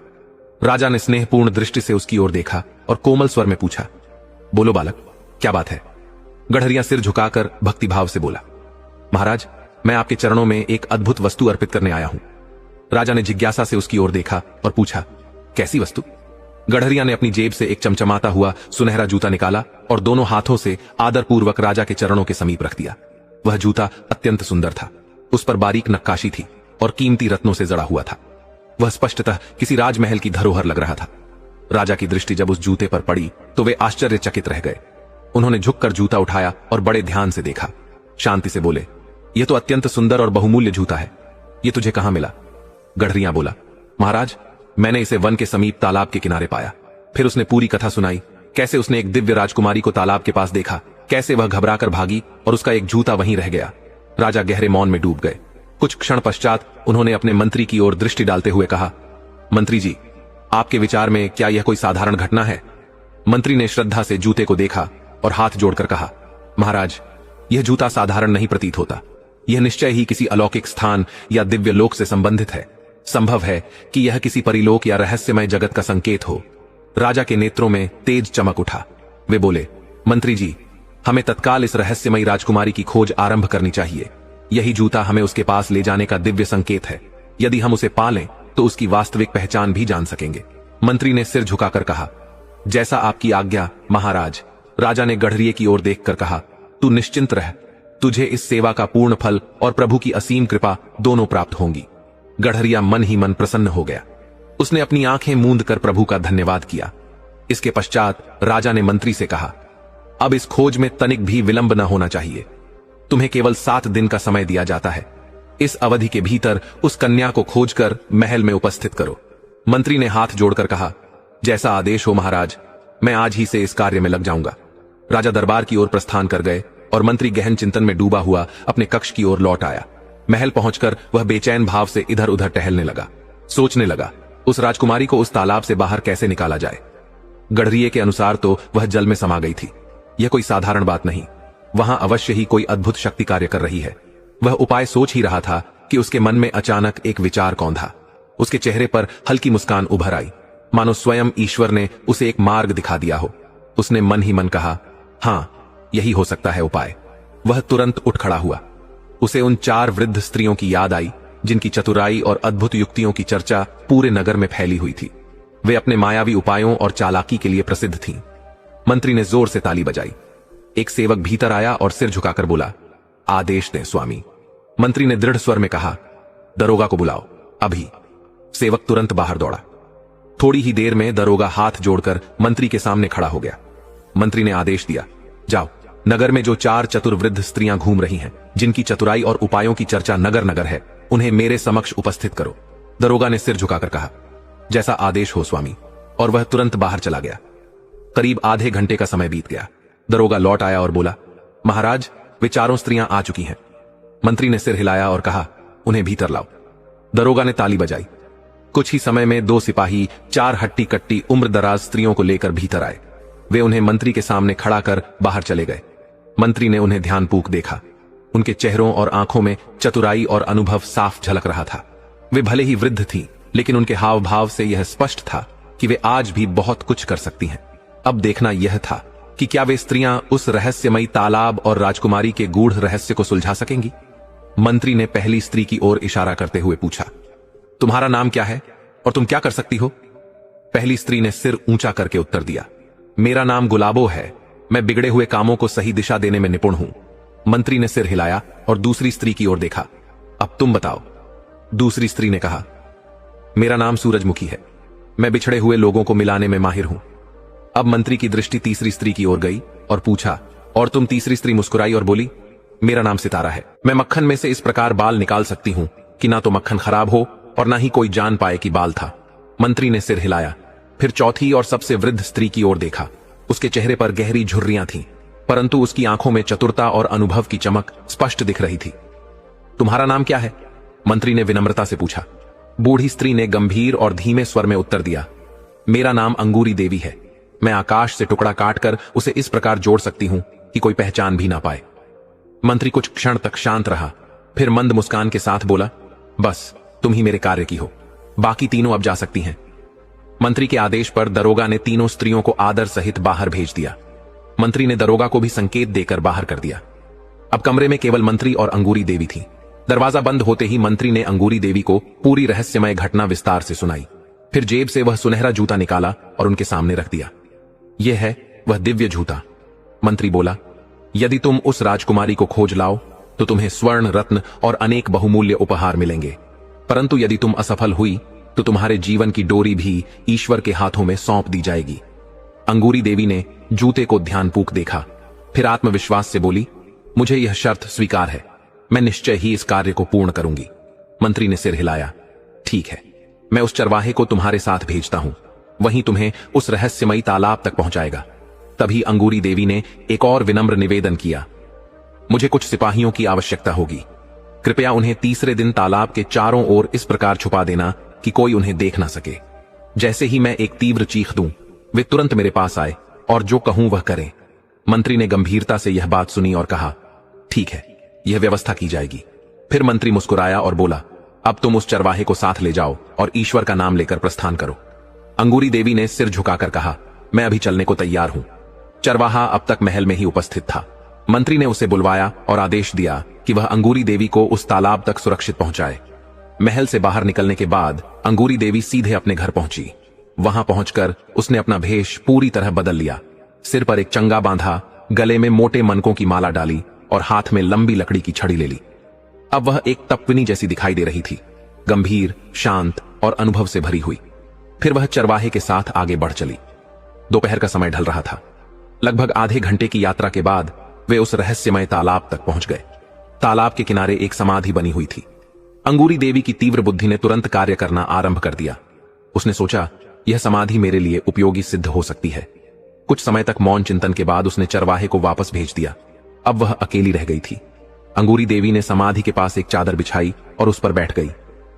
राजा ने स्नेहपूर्ण दृष्टि से उसकी ओर देखा और कोमल स्वर में पूछा, बोलो बालक, क्या बात है? गड़हरिया सिर झुकाकर भक्तिभाव से बोला, महाराज, मैं आपके चरणों में एक अद्भुत वस्तु अर्पित करने आया हूं। राजा ने जिज्ञासा से उसकी ओर देखा और पूछा, कैसी वस्तु? गड़हरिया ने अपनी जेब से एक चमचमाता हुआ सुनहरा जूता निकाला और दोनों हाथों से आदरपूर्वक राजा के चरणों के समीप रख दिया। वह जूता अत्यंत सुंदर था। उस पर बारीक नक्काशी थी और कीमती रत्नों से जड़ा हुआ था। वह स्पष्टतः किसी राजमहल की धरोहर लग रहा था। राजा की दृष्टि जब उस जूते पर पड़ी तो वे आश्चर्यचकित रह गए। उन्होंने झुककर जूता उठाया और बड़े ध्यान से देखा। शांति से बोले, यह तो अत्यंत सुंदर और बहुमूल्य जूता है, यह तुझे कहां मिला? गड़हरिया बोला, महाराज, मैंने इसे वन के समीप तालाब के किनारे पाया। फिर उसने पूरी कथा सुनाई, कैसे उसने एक दिव्य राजकुमारी को तालाब के पास देखा, कैसे वह घबराकर भागी और उसका एक जूता वहीं रह गया। राजा गहरे मौन में डूब गए। कुछ क्षण पश्चात उन्होंने अपने मंत्री की ओर दृष्टि डालते हुए कहा, मंत्री जी, आपके विचार में क्या यह कोई साधारण घटना है? मंत्री ने श्रद्धा से जूते को देखा और हाथ जोड़कर कहा, महाराज, यह जूता साधारण नहीं प्रतीत होता। यह निश्चय ही किसी अलौकिक स्थान या दिव्य लोक से संबंधित है। संभव है कि यह किसी परिलोक या रहस्यमय जगत का संकेत हो। राजा के नेत्रों में तेज चमक उठा। वे बोले, मंत्री जी, हमें तत्काल इस रहस्यमयी राजकुमारी की खोज आरंभ करनी चाहिए। यही जूता हमें उसके पास ले जाने का दिव्य संकेत है। यदि हम उसे पा लें तो उसकी वास्तविक पहचान भी जान सकेंगे। मंत्री ने सिर झुकाकर कहा, जैसा आपकी आज्ञा महाराज। राजा ने गड़हरिये की ओर देखकर कहा, तू निश्चिंत रह, तुझे इस सेवा का पूर्ण फल और प्रभु की असीम कृपा दोनों प्राप्त होंगी। गड़हरिया मन ही मन प्रसन्न हो गया। उसने अपनी आंखें मूंद कर प्रभु का धन्यवाद किया। इसके पश्चात राजा ने मंत्री से कहा, अब इस खोज में तनिक भी विलंब न होना चाहिए। तुम्हें केवल 7 दिन का समय दिया जाता है। इस अवधि के भीतर उस कन्या को खोजकर महल में उपस्थित करो। मंत्री ने हाथ जोड़कर कहा, जैसा आदेश हो महाराज। मैं आज ही से इस कार्य में लग जाऊंगा। राजा दरबार की ओर प्रस्थान कर गए और मंत्री गहन चिंतन में डूबा हुआ अपने कक्ष की ओर लौट आया। महल पहुंचकर वह बेचैन भाव से इधर उधर टहलने लगा। सोचने लगा, उस राजकुमारी को उस तालाब से बाहर कैसे निकाला जाए। गढ़रिये के अनुसार तो वह जल में समा गई थी। यह कोई साधारण बात नहीं, वहां अवश्य ही कोई अद्भुत शक्ति कार्य कर रही है। वह उपाय सोच ही रहा था कि उसके मन में अचानक एक विचार कौंधा। उसके चेहरे पर हल्की मुस्कान उभर आई, मानो स्वयं ईश्वर ने उसे एक मार्ग दिखा दिया हो। उसने मन ही मन कहा, हां, यही हो सकता है उपाय। वह तुरंत उठ खड़ा हुआ। उसे उन 4 वृद्ध स्त्रियों की याद आई जिनकी चतुराई और अद्भुत युक्तियों की चर्चा पूरे नगर में फैली हुई थी। वे अपने मायावी उपायों और चालाकी के लिए प्रसिद्ध थीं। मंत्री ने जोर से ताली बजाई। एक सेवक भीतर आया और सिर झुकाकर बोला, आदेश दें स्वामी। मंत्री ने दृढ़ स्वर में कहा, दरोगा को बुलाओ अभी। सेवक तुरंत बाहर दौड़ा। थोड़ी ही देर में दरोगा हाथ जोड़कर मंत्री के सामने खड़ा हो गया। मंत्री ने आदेश दिया, जाओ, नगर में जो 4 चतुर वृद्ध स्त्रियां घूम रही हैं, जिनकी चतुराई और उपायों की चर्चा नगर नगर है, उन्हें मेरे समक्ष उपस्थित करो। दरोगा ने सिर झुकाकर कहा, जैसा आदेश हो स्वामी, और वह तुरंत बाहर चला गया। करीब आधे घंटे का समय बीत गया। दरोगा लौट आया और बोला, महाराज, वे 4 स्त्रियां आ चुकी हैं। मंत्री ने सिर हिलाया और कहा, उन्हें भीतर लाओ। दरोगा ने ताली बजाई। कुछ ही समय में 2 सिपाही 4 हट्टी कट्टी उम्रदराज स्त्रियों को लेकर भीतर आए। वे उन्हें मंत्री के सामने खड़ा कर बाहर चले गए। मंत्री ने उन्हें ध्यानपूर्वक देखा। उनके चेहरों और आंखों में चतुराई और अनुभव साफ झलक रहा था। वे भले ही वृद्ध थीं, लेकिन उनके हाव भाव से यह स्पष्ट था कि वे आज भी बहुत कुछ कर सकती हैं। अब देखना यह था कि क्या वे स्त्रियां उस रहस्यमयी तालाब और राजकुमारी के गूढ़ रहस्य को सुलझा सकेंगी। मंत्री ने पहली स्त्री की ओर इशारा करते हुए पूछा, तुम्हारा नाम क्या है और तुम क्या कर सकती हो? पहली स्त्री ने सिर ऊंचा करके उत्तर दिया, मेरा नाम गुलाबो है, मैं बिगड़े हुए कामों को सही दिशा देने में निपुण हूं। मंत्री ने सिर हिलाया और दूसरी स्त्री की ओर देखा, अब तुम बताओ। दूसरी स्त्री ने कहा, मेरा नाम सूरजमुखी है, मैं बिछड़े हुए लोगों को मिलाने में माहिर हूं। अब मंत्री की दृष्टि तीसरी स्त्री की ओर गई और पूछा, और तुम? तीसरी स्त्री मुस्कुराई और बोली, मेरा नाम सितारा है, मैं मक्खन में से इस प्रकार बाल निकाल सकती हूं कि ना तो मक्खन खराब हो और ना ही कोई जान पाए कि बाल था। मंत्री ने सिर हिलाया, फिर चौथी और सबसे वृद्ध स्त्री की ओर देखा। उसके चेहरे पर गहरी झुर्रियां थीं, परंतु उसकी आंखों में चतुरता और अनुभव की चमक स्पष्ट दिख रही थी। तुम्हारा नाम क्या है? मंत्री ने विनम्रता से पूछा। बूढ़ी स्त्री ने गंभीर और धीमे स्वर में उत्तर दिया, मेरा नाम अंगूरी देवी है, मैं आकाश से टुकड़ा काटकर उसे इस प्रकार जोड़ सकती हूं कि कोई पहचान भी ना पाए। मंत्री कुछ क्षण तक शांत रहा, फिर मंद मुस्कान के साथ बोला, बस तुम ही मेरे कार्य की हो, बाकी तीनों अब जा सकती हैं। मंत्री के आदेश पर दरोगा ने तीनों स्त्रियों को आदर सहित बाहर भेज दिया। मंत्री ने दरोगा को भी संकेत देकर बाहर कर दिया। अब कमरे में केवल मंत्री और अंगूरी देवी थी। दरवाजा बंद होते ही मंत्री ने अंगूरी देवी को पूरी रहस्यमय घटना विस्तार से सुनाई। फिर जेब से वह सुनहरा जूता निकाला और उनके सामने रख दिया। यह है वह दिव्य जूता। मंत्री बोला, यदि तुम उस राजकुमारी को खोज लाओ तो तुम्हें स्वर्ण, रत्न और अनेक बहुमूल्य उपहार मिलेंगे, परंतु यदि तुम असफल हुई तो तुम्हारे जीवन की डोरी भी ईश्वर के हाथों में सौंप दी जाएगी। अंगूरी देवी ने जूते को ध्यानपूर्वक देखा, फिर आत्मविश्वास से बोली, मुझे यह शर्त स्वीकार है, मैं निश्चय ही इस कार्य को पूर्ण करूंगी। मंत्री ने सिर हिलाया, ठीक है, मैं उस चरवाहे को तुम्हारे साथ भेजता हूं, वहीं तुम्हें उस रहस्यमयी तालाब तक पहुंचाएगा। तभी अंगूरी देवी ने एक और विनम्र निवेदन किया, मुझे कुछ सिपाहियों की आवश्यकता होगी, कृपया उन्हें तीसरे दिन तालाब के चारों ओर इस प्रकार छुपा देना कि कोई उन्हें देख ना सके। जैसे ही मैं एक तीव्र चीख दूं, वे तुरंत मेरे पास आए और जो कहूं वह करें। मंत्री ने गंभीरता से यह बात सुनी और कहा, ठीक है, यह व्यवस्था की जाएगी। फिर मंत्री मुस्कुराया और बोला, अब तुम उस चरवाहे को साथ ले जाओ और ईश्वर का नाम लेकर प्रस्थान करो। अंगूरी देवी ने सिर झुकाकर कहा, मैं अभी चलने को तैयार हूं। चरवाहा अब तक महल में ही उपस्थित था। मंत्री ने उसे बुलवाया और आदेश दिया कि वह अंगूरी देवी को उस तालाब तक सुरक्षित पहुंचाए। महल से बाहर निकलने के बाद अंगूरी देवी सीधे अपने घर पहुंची। वहां पहुंचकर उसने अपना भेष पूरी तरह बदल लिया। सिर पर एक चंगा बांधा, गले में मोटे मनकों की माला डाली और हाथ में लंबी लकड़ी की छड़ी ले ली। अब वह एक तपविनी जैसी दिखाई दे रही थी, गंभीर, शांत और अनुभव से भरी हुई। फिर वह चरवाहे के साथ आगे बढ़ चली। दोपहर का समय ढल रहा था। लगभग आधे घंटे की यात्रा के बाद वे उस रहस्यमय तालाब तक पहुंच गए। तालाब के किनारे एक समाधि बनी हुई थी। अंगूरी देवी की तीव्र बुद्धि ने तुरंत कार्य करना आरंभ कर दिया। उसने सोचा, यह समाधि मेरे लिए उपयोगी सिद्ध हो सकती है। कुछ समय तक मौन चिंतन के बाद उसने चरवाहे को वापस भेज दिया। अब वह अकेली रह गई थी। अंगूरी देवी ने समाधि के पास एक चादर बिछाई और उस पर बैठ गई।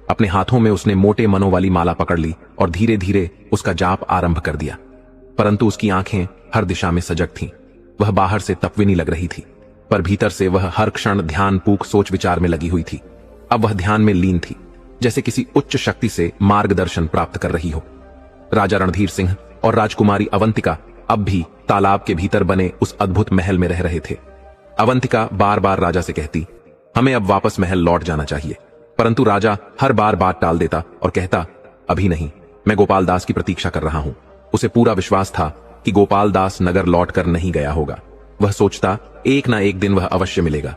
अपने हाथों में उसने मोटे मनों वाली माला पकड़ ली और धीरे धीरे उसका जाप आरंभ कर दिया। परंतु उसकी आंखें हर दिशा में सजग थीं। वह बाहर से तपविनी लग रही थी, पर भीतर से वह हर क्षण ध्यान पूक सोच विचार में लगी हुई थी। अब वह ध्यान में लीन थी, जैसे किसी उच्च शक्ति से मार्गदर्शन प्राप्त कर रही हो। राजा रणधीर सिंह और राजकुमारी अवंतिका अब भी तालाब के भीतर बने उस अद्भुत महल में रह रहे थे। अवंतिका बार बार राजा से कहती, हमें अब वापस महल लौट जाना चाहिए, परंतु राजा हर बार बात टाल देता और कहता, अभी नहीं, मैं गोपाल दास की प्रतीक्षा कर रहा हूं। उसे पूरा विश्वास था कि गोपाल दास नगर लौटकर नहीं गया होगा। वह सोचता, एक ना एक दिन वह अवश्य मिलेगा।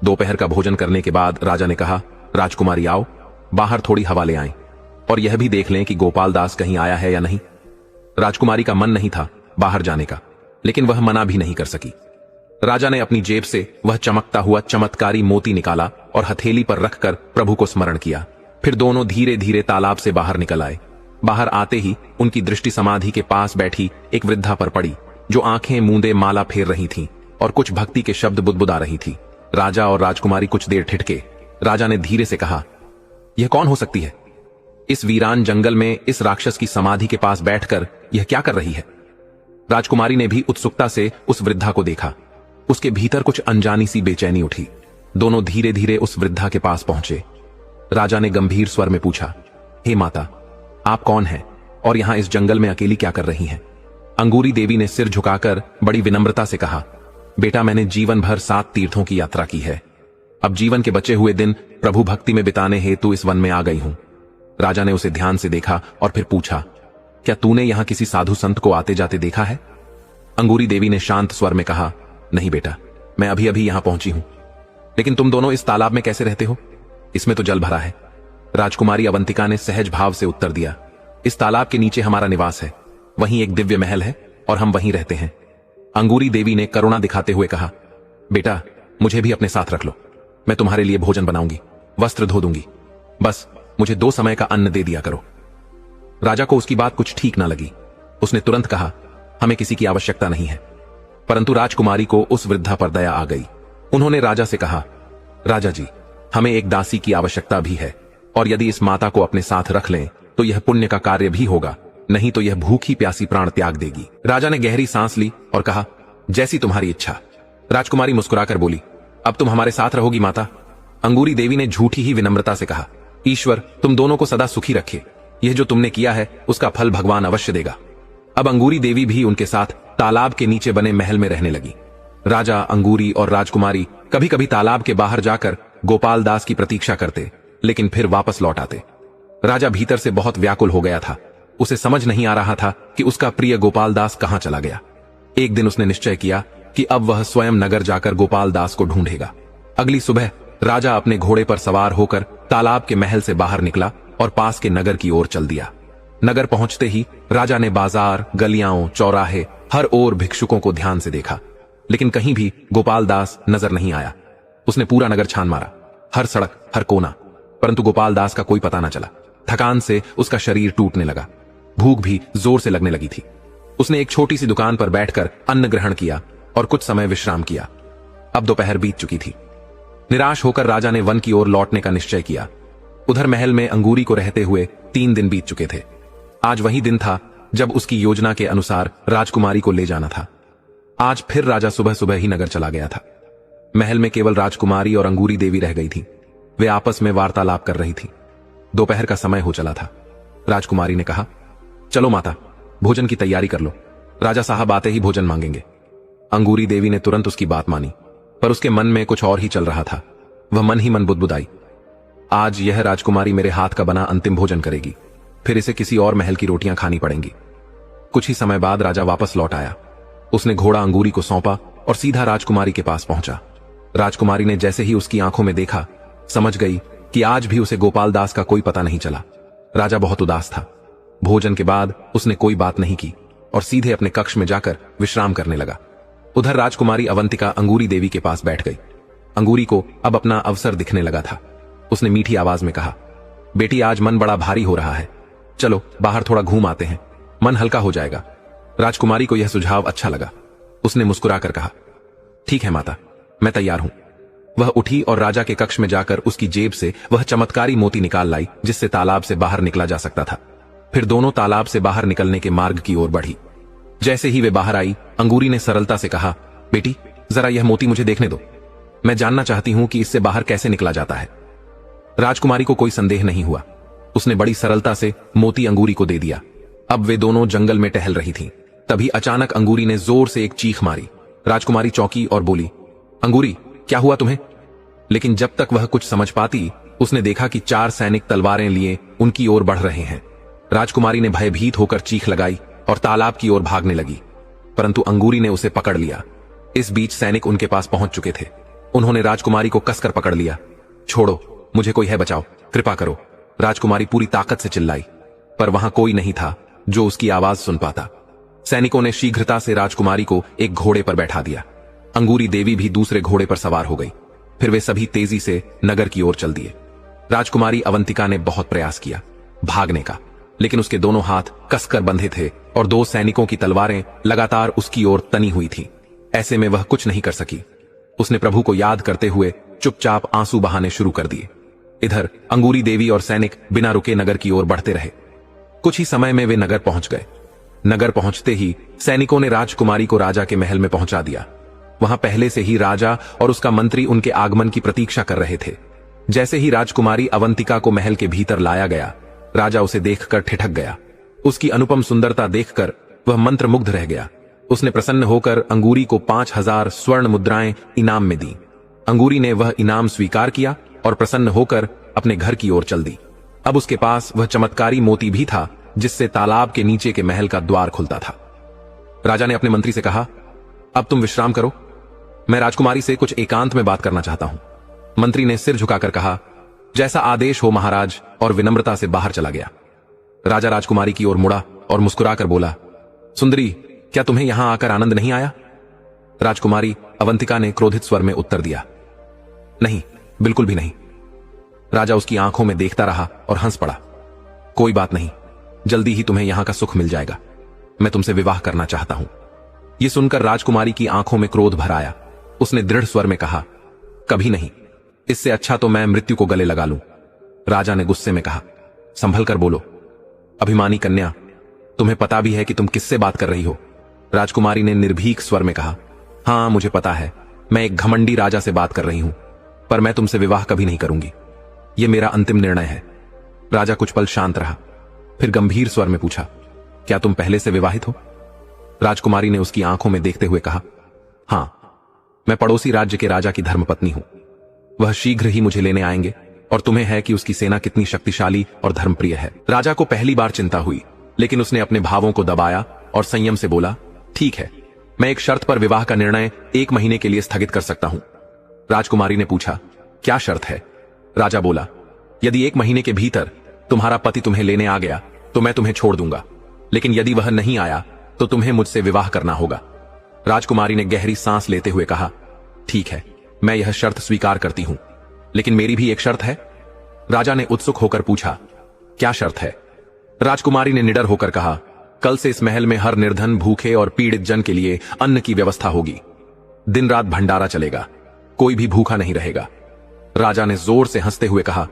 दोपहर का भोजन करने के बाद राजा ने कहा, राजकुमारी आओ, बाहर थोड़ी हवा ले आएं और यह भी देख लें कि गोपाल दास कहीं आया है या नहीं। राजकुमारी का मन नहीं था बाहर जाने का, लेकिन वह मना भी नहीं कर सकी। राजा ने अपनी जेब से वह चमकता हुआ चमत्कारी मोती निकाला और हथेली पर रखकर प्रभु को स्मरण किया। फिर दोनों धीरे धीरे तालाब से बाहर निकल आए। बाहर आते ही उनकी दृष्टि समाधि के पास बैठी एक वृद्धा पर पड़ी, जो आंखें मूंदे माला फेर रही थीं और कुछ भक्ति के शब्द बुदबुदा रही थी। राजा और राजकुमारी कुछ देर ठिठके। राजा ने धीरे से कहा, यह कौन हो सकती है? इस वीरान जंगल में इस राक्षस की समाधि के पास बैठकर यह क्या कर रही है? राजकुमारी ने भी उत्सुकता से उस वृद्धा को देखा। उसके भीतर कुछ अनजानी सी बेचैनी उठी। दोनों धीरे धीरे उस वृद्धा के पास पहुंचे। राजा ने गंभीर स्वर में पूछा, हे माता, आप कौन हैं और यहां इस जंगल में अकेली क्या कर रही हैं? अंगूरी देवी ने सिर झुकाकर बड़ी विनम्रता से कहा, बेटा, मैंने जीवन भर 7 तीर्थों की यात्रा की है। अब जीवन के बचे हुए दिन प्रभु भक्ति में बिताने हेतु इस वन में आ गई हूं। राजा ने उसे ध्यान से देखा और फिर पूछा, क्या तूने यहां किसी साधु संत को आते जाते देखा है? अंगूरी देवी ने शांत स्वर में कहा, नहीं बेटा, मैं अभी अभी यहां पहुंची हूं। लेकिन तुम दोनों इस तालाब में कैसे रहते हो? इसमें तो जल भरा है। राजकुमारी अवंतिका ने सहज भाव से उत्तर दिया, इस तालाब के नीचे हमारा निवास है, वहीं एक दिव्य महल है और हम वहीं रहते हैं। अंगूरी देवी ने करुणा दिखाते हुए कहा, बेटा, मुझे भी अपने साथ रख लो। मैं तुम्हारे लिए भोजन बनाऊंगी, वस्त्र धो दूंगी, बस मुझे 2 समय का अन्न दे दिया करो। राजा को उसकी बात कुछ ठीक ना लगी। उसने तुरंत कहा, हमें किसी की आवश्यकता नहीं है। परंतु राजकुमारी को उस वृद्धा पर दया आ गई। उन्होंने राजा से कहा, राजा जी, हमें एक दासी की आवश्यकता भी है, और यदि इस माता को अपने साथ रख लें तो यह पुण्य का कार्य भी होगा, नहीं तो यह भूखी प्यासी प्राण त्याग देगी। राजा ने गहरी सांस ली और कहा, जैसी तुम्हारी इच्छा। राजकुमारी मुस्कुराकर बोली, अब तुम हमारे साथ रहोगी माता? अंगूरी देवी ने झूठी ही विनम्रता से कहा, ईश्वर तुम दोनों को सदा सुखी रखे। यह जो तुमने किया है उसका फल भगवान अवश्य देगा। अब अंगूरी देवी भी उनके साथ तालाब के नीचे बने महल में रहने लगी। राजा, अंगूरी और राजकुमारी कभी कभी तालाब के बाहर जाकर गोपाल दास की प्रतीक्षा करते, लेकिन फिर वापस लौट आते। राजा भीतर से बहुत व्याकुल हो गया था। उसे समझ नहीं आ रहा था कि उसका प्रिय गोपाल दास कहां चला गया। एक दिन उसने निश्चय किया कि अब वह स्वयं नगर जाकर गोपाल दास को ढूंढेगा। अगली सुबह राजा अपने घोड़े पर सवार होकर तालाब के महल से बाहर निकला और पास के नगर की ओर चल दिया। नगर पहुंचते ही राजा ने बाजार, गलियां, चौराहे, हर ओर भिक्षुकों को ध्यान से देखा, लेकिन कहीं भी गोपाल दास नजर नहीं आया। उसने पूरा नगर छान मारा, हर सड़क, हर कोना, परंतु गोपाल दास का कोई पता न चला। थकान से उसका शरीर टूटने लगा, भूख भी जोर से लगने लगी थी। उसने एक छोटी सी दुकान पर बैठकर अन्न ग्रहण किया और कुछ समय विश्राम किया। अब दोपहर बीत चुकी थी। निराश होकर राजा ने वन की ओर लौटने का निश्चय किया। उधर महल में अंगूरी को रहते हुए 3 दिन बीत चुके थे। आज वही दिन था जब उसकी योजना के अनुसार राजकुमारी को ले जाना था। आज फिर राजा सुबह सुबह ही नगर चला गया था। महल में केवल राजकुमारी और अंगूरी देवी रह गई थी। वे आपस में वार्तालाप कर रही थी। दोपहर का समय हो चला था। राजकुमारी ने कहा, चलो माता, भोजन की तैयारी कर लो, राजा साहब आते ही भोजन मांगेंगे। अंगूरी देवी ने तुरंत उसकी बात मानी, पर उसके मन में कुछ और ही चल रहा था। वह मन ही मन बुदबुदाई, आज यह राजकुमारी मेरे हाथ का बना अंतिम भोजन करेगी, फिर इसे किसी और महल की रोटियां खानी पड़ेंगी। कुछ ही समय बाद राजा वापस लौट आया। उसने घोड़ा अंगूरी को सौंपा और सीधा राजकुमारी के पास पहुंचा। राजकुमारी ने जैसे ही उसकी आंखों में देखा, समझ गई कि आज भी उसे गोपाल दास का कोई पता नहीं चला। राजा बहुत उदास था। भोजन के बाद उसने कोई बात नहीं की और सीधे अपने कक्ष में जाकर विश्राम करने लगा। उधर राजकुमारी अवंतिका अंगूरी देवी के पास बैठ गई। अंगूरी को अब अपना अवसर दिखने लगा था। उसने मीठी आवाज में कहा, बेटी, आज मन बड़ा भारी हो रहा है, चलो बाहर थोड़ा घूम आते हैं, मन हल्का हो जाएगा। राजकुमारी को यह सुझाव अच्छा लगा। उसने मुस्कुराकर कहा, ठीक है माता, मैं तैयार हूं। वह उठी और राजा के कक्ष में जाकर उसकी जेब से वह चमत्कारी मोती निकाल लाई जिससे तालाब से बाहर निकला जा सकता था। फिर दोनों तालाब से बाहर निकलने के मार्ग की ओर बढ़ी। जैसे ही वे बाहर आई, अंगूरी ने सरलता से कहा, बेटी, जरा यह मोती मुझे देखने दो। मैं जानना चाहती हूं कि इससे बाहर कैसे निकला जाता है। राजकुमारी को कोई संदेह नहीं हुआ। उसने बड़ी सरलता से मोती अंगूरी को दे दिया। अब वे दोनों जंगल में टहल रही थीं। तभी अचानक अंगूरी ने जोर से एक चीख मारी। राजकुमारी चौंकी और बोली, अंगूरी, क्या हुआ तुम्हें? लेकिन जब तक वह कुछ समझ पाती, उसने देखा कि 4 सैनिक तलवारें लिए उनकी ओर बढ़ रहे हैं। राजकुमारी ने भयभीत होकर चीख लगाई और तालाब की ओर भागने लगी, परंतु अंगूरी ने उसे पकड़ लिया। इस बीच सैनिक उनके पास पहुंच चुके थे। उन्होंने राजकुमारी को कसकर पकड़ लिया। छोड़ो, मुझे कोई है, बचाओ, कृपा करो, राजकुमारी पूरी ताकत से चिल्लाई, पर वहां कोई नहीं था जो उसकी आवाज सुन पाता। सैनिकों ने शीघ्रता से राजकुमारी को एक घोड़े पर बैठा दिया। अंगूरी देवी भी दूसरे घोड़े पर सवार हो गई। फिर वे सभी तेजी से नगर की ओर चल दिए। राजकुमारी अवंतिका ने बहुत प्रयास किया भागने का, लेकिन उसके दोनों हाथ कसकर बंधे थे और 2 सैनिकों की तलवारें लगातार उसकी ओर तनी हुई थीं। ऐसे में वह कुछ नहीं कर सकी। उसने प्रभु को याद करते हुए चुपचाप आंसू बहाने शुरू कर दिए। इधर अंगूरी देवी और सैनिक बिना रुके नगर की ओर बढ़ते रहे। कुछ ही समय में वे नगर पहुंच गए। नगर पहुंचते ही सैनिकों ने राजकुमारी को राजा के महल में पहुंचा दिया। वहां पहले से ही राजा और उसका मंत्री उनके आगमन की प्रतीक्षा कर रहे थे। जैसे ही राजकुमारी अवंतिका को महल के भीतर लाया गया, राजा उसे देखकर ठिठक गया। उसकी अनुपम सुंदरता देखकर वह मंत्रमुग्ध रह गया। उसने प्रसन्न होकर अंगूरी को 5000 स्वर्ण मुद्राएं इनाम में दी। अंगूरी ने वह इनाम स्वीकार किया और प्रसन्न होकर अपने घर की ओर चल दी। अब उसके पास वह चमत्कारी मोती भी था जिससे तालाब के नीचे के महल का द्वार खुलता था। राजा ने अपने मंत्री से कहा, अब तुम विश्राम करो, मैं राजकुमारी से कुछ एकांत में बात करना चाहता हूं। मंत्री ने सिर झुकाकर कहा, जैसा आदेश हो महाराज, और विनम्रता से बाहर चला गया। राजा राजकुमारी की ओर मुड़ा और मुस्कुराकर बोला, सुंदरी, क्या तुम्हें यहां आकर आनंद नहीं आया? राजकुमारी अवंतिका ने क्रोधित स्वर में उत्तर दिया, नहीं, बिल्कुल भी नहीं। राजा उसकी आंखों में देखता रहा और हंस पड़ा। कोई बात नहीं, जल्दी ही तुम्हें यहां का सुख मिल जाएगा। मैं तुमसे विवाह करना चाहता हूं। यह सुनकर राजकुमारी की आंखों में क्रोध भर आया। उसने दृढ़ स्वर में कहा, कभी नहीं, इससे अच्छा तो मैं मृत्यु को गले लगा लूं। राजा ने गुस्से में कहा, संभल कर बोलो, अभिमानी कन्या, तुम्हें पता भी है कि तुम किससे बात कर रही हो? राजकुमारी ने निर्भीक स्वर में कहा, हां, मुझे पता है, मैं एक घमंडी राजा से बात कर रही हूं, पर मैं तुमसे विवाह कभी नहीं करूंगी। यह मेरा अंतिम निर्णय है। राजा कुछ पल शांत रहा, फिर गंभीर स्वर में पूछा, क्या तुम पहले से विवाहित हो? राजकुमारी ने उसकी आंखों में देखते हुए कहा, हां, मैं पड़ोसी राज्य के राजा की धर्मपत्नी हूं। वह शीघ्र ही मुझे लेने आएंगे, और तुम्हें है कि उसकी सेना कितनी शक्तिशाली और धर्मप्रिय है। राजा को पहली बार चिंता हुई, लेकिन उसने अपने भावों को दबाया और संयम से बोला, ठीक है, मैं एक शर्त पर विवाह का निर्णय 1 महीने के लिए स्थगित कर सकता हूं। राजकुमारी ने पूछा, क्या शर्त है? राजा बोला, यदि 1 महीने के भीतर तुम्हारा पति तुम्हें लेने आ गया तो मैं तुम्हें छोड़ दूंगा, लेकिन यदि वह नहीं आया तो तुम्हें मुझसे विवाह करना होगा। राजकुमारी ने गहरी सांस लेते हुए कहा, ठीक है, मैं यह शर्त स्वीकार करती हूं, लेकिन मेरी भी एक शर्त है। राजा ने उत्सुक होकर पूछा, क्या शर्त है? राजकुमारी ने निडर होकर कहा, कल से इस महल में हर निर्धन, भूखे और पीड़ित जन के लिए अन्न की व्यवस्था होगी। दिन रात भंडारा चलेगा, कोई भी भूखा नहीं रहेगा। राजा ने जोर से हंसते हुए कहा,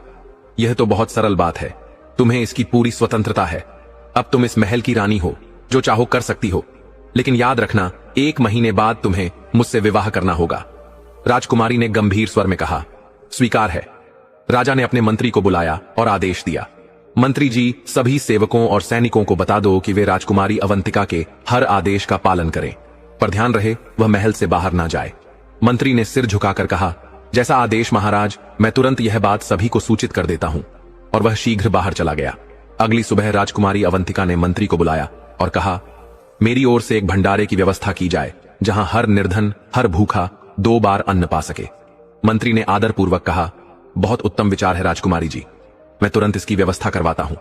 यह तो बहुत सरल बात है, तुम्हें इसकी पूरी स्वतंत्रता है। अब तुम इस महल की रानी हो, जो चाहो कर सकती हो, लेकिन याद रखना 1 महीने बाद तुम्हें मुझसे विवाह करना होगा। राजकुमारी ने गंभीर स्वर में कहा, स्वीकार है। राजा ने अपने मंत्री को बुलाया और आदेश दिया, मंत्री जी, सभी सेवकों और सैनिकों को बता दो कि वे राजकुमारी अवंतिका के हर आदेश का पालन करें, पर ध्यान रहे वह महल से बाहर ना जाए। मंत्री ने सिर झुकाकर कहा, जैसा आदेश महाराज, मैं तुरंत यह बात सभी को सूचित कर देता हूं। और वह शीघ्र बाहर चला गया। अगली सुबह राजकुमारी अवंतिका ने मंत्री को बुलाया और कहा, मेरी ओर से एक भंडारे की व्यवस्था की जाए, जहां हर निर्धन, हर भूखा 2 बार अन्न पा सके। मंत्री ने आदरपूर्वक कहा, बहुत उत्तम विचार है राजकुमारी जी, मैं तुरंत इसकी व्यवस्था करवाता हूं।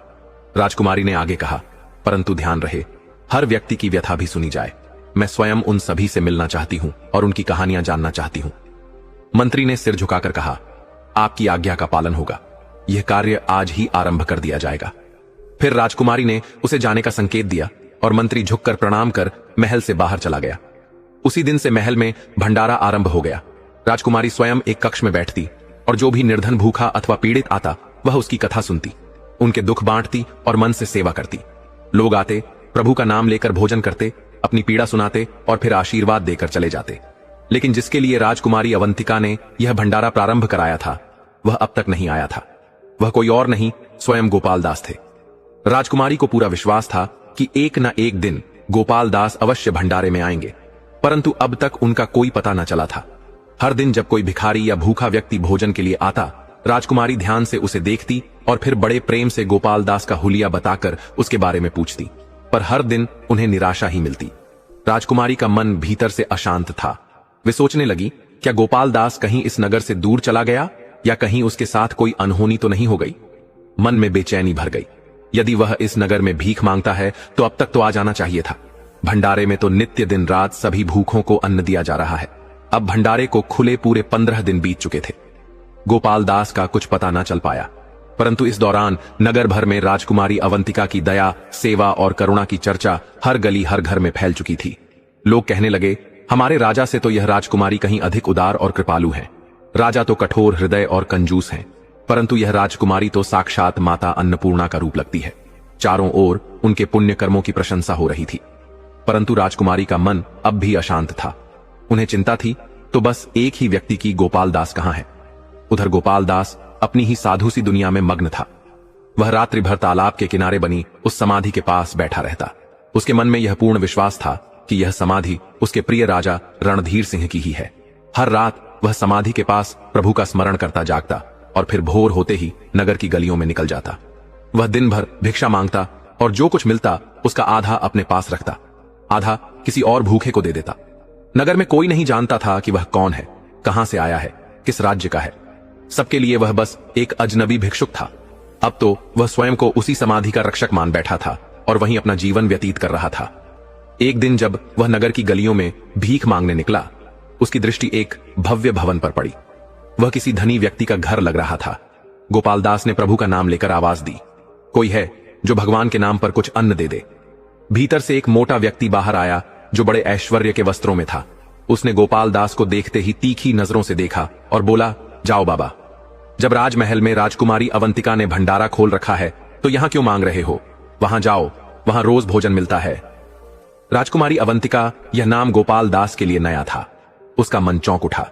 राजकुमारी ने आगे कहा, परंतु ध्यान रहे, हर व्यक्ति की व्यथा भी सुनी जाए। मैं स्वयं उन सभी से मिलना चाहती हूं और उनकी कहानियां जानना चाहती हूं। मंत्री ने सिर झुकाकर कहा, आपकी आज्ञा का पालन होगा, यह कार्य आज ही आरंभ कर दिया जाएगा। फिर राजकुमारी ने उसे जाने का संकेत दिया और मंत्री झुककर प्रणाम कर महल से बाहर चला गया। उसी दिन से महल में भंडारा आरंभ हो गया। राजकुमारी स्वयं एक कक्ष में बैठती और जो भी निर्धन, भूखा अथवा पीड़ित आता वह उसकी कथा सुनती, उनके दुख बांटती और मन से सेवा करती। लोग आते, प्रभु का नाम लेकर भोजन करते, अपनी पीड़ा सुनाते और फिर आशीर्वाद देकर चले जाते। लेकिन जिसके लिए राजकुमारी अवंतिका ने यह भंडारा प्रारंभ कराया था वह अब तक नहीं आया था। वह कोई और नहीं, स्वयं गोपाल दास थे। राजकुमारी को पूरा विश्वास था कि एक न एक दिन गोपाल दास अवश्य भंडारे में आएंगे, परंतु अब तक उनका कोई पता न चला था। हर दिन जब कोई भिखारी या भूखा व्यक्ति भोजन के लिए आता, राजकुमारी ध्यान से उसे देखती और फिर बड़े प्रेम से गोपाल दास का हुलिया बताकर उसके बारे में पूछती, पर हर दिन उन्हें निराशा ही मिलती। राजकुमारी का मन भीतर से अशांत था। वे सोचने लगी, क्या गोपाल दास कहीं इस नगर से दूर चला गया या कहीं उसके साथ कोई अनहोनी तो नहीं हो गई। मन में बेचैनी भर गई। यदि वह इस नगर में भीख मांगता है तो अब तक तो आ जाना चाहिए था। भंडारे में तो नित्य दिन रात सभी भूखों को अन्न दिया जा रहा है। अब भंडारे को खुले पूरे 15 दिन बीत चुके थे। गोपाल दास का कुछ पता न चल पाया, परंतु इस दौरान नगर भर में राजकुमारी अवंतिका की दया, सेवा और करुणा की चर्चा हर गली हर घर में फैल चुकी थी। लोग कहने लगे, हमारे राजा से तो यह राजकुमारी कहीं अधिक उदार और कृपालु है। राजा तो कठोर हृदय और कंजूस हैं, परंतु यह राजकुमारी तो साक्षात माता अन्नपूर्णा का रूप लगती है। चारों ओर उनके पुण्य कर्मों की प्रशंसा हो रही थी, परंतु राजकुमारी का मन अब भी अशांत था। उन्हें चिंता थी तो बस एक ही व्यक्ति की, गोपाल दास कहां है। उधर गोपाल दास अपनी ही साधु सी दुनिया में मग्न था। वह रात्रि भर तालाब के किनारे बनी उस समाधि के पास बैठा रहता। उसके मन में यह पूर्ण विश्वास था कि यह समाधि उसके प्रिय राजा रणधीर सिंह की ही है। हर रात वह समाधि के पास प्रभु का स्मरण करता जागता और फिर भोर होते ही नगर की गलियों में निकल जाता। वह दिन भर भिक्षा मांगता और जो कुछ मिलता उसका आधा अपने पास रखता, आधा किसी और भूखे को दे देता। नगर में कोई नहीं जानता था कि वह कौन है, कहां से आया है, किस राज्य का है। सबके लिए वह बस एक अजनबी भिक्षुक था। अब तो वह स्वयं को उसी समाधि का रक्षक मान बैठा था और वहीं अपना जीवन व्यतीत कर रहा था। एक दिन जब वह नगर की गलियों में भीख मांगने निकला, उसकी दृष्टि एक भव्य भवन पर पड़ी। वह किसी धनी व्यक्ति का घर लग रहा था। गोपाल दास ने प्रभु का नाम लेकर आवाज दी, कोई है जो भगवान के नाम पर कुछ अन्न दे दे। भीतर से एक मोटा व्यक्ति बाहर आया जो बड़े ऐश्वर्य के वस्त्रों में था। उसने गोपाल दास को देखते ही तीखी नजरों से देखा और बोला, जाओ बाबा, जब राजमहल में राजकुमारी अवंतिका ने भंडारा खोल रखा है तो यहां क्यों मांग रहे हो? वहां जाओ, वहां रोज भोजन मिलता है। राजकुमारी अवंतिका, यह नाम गोपाल दास के लिए नया था। उसका मन चौंक उठा।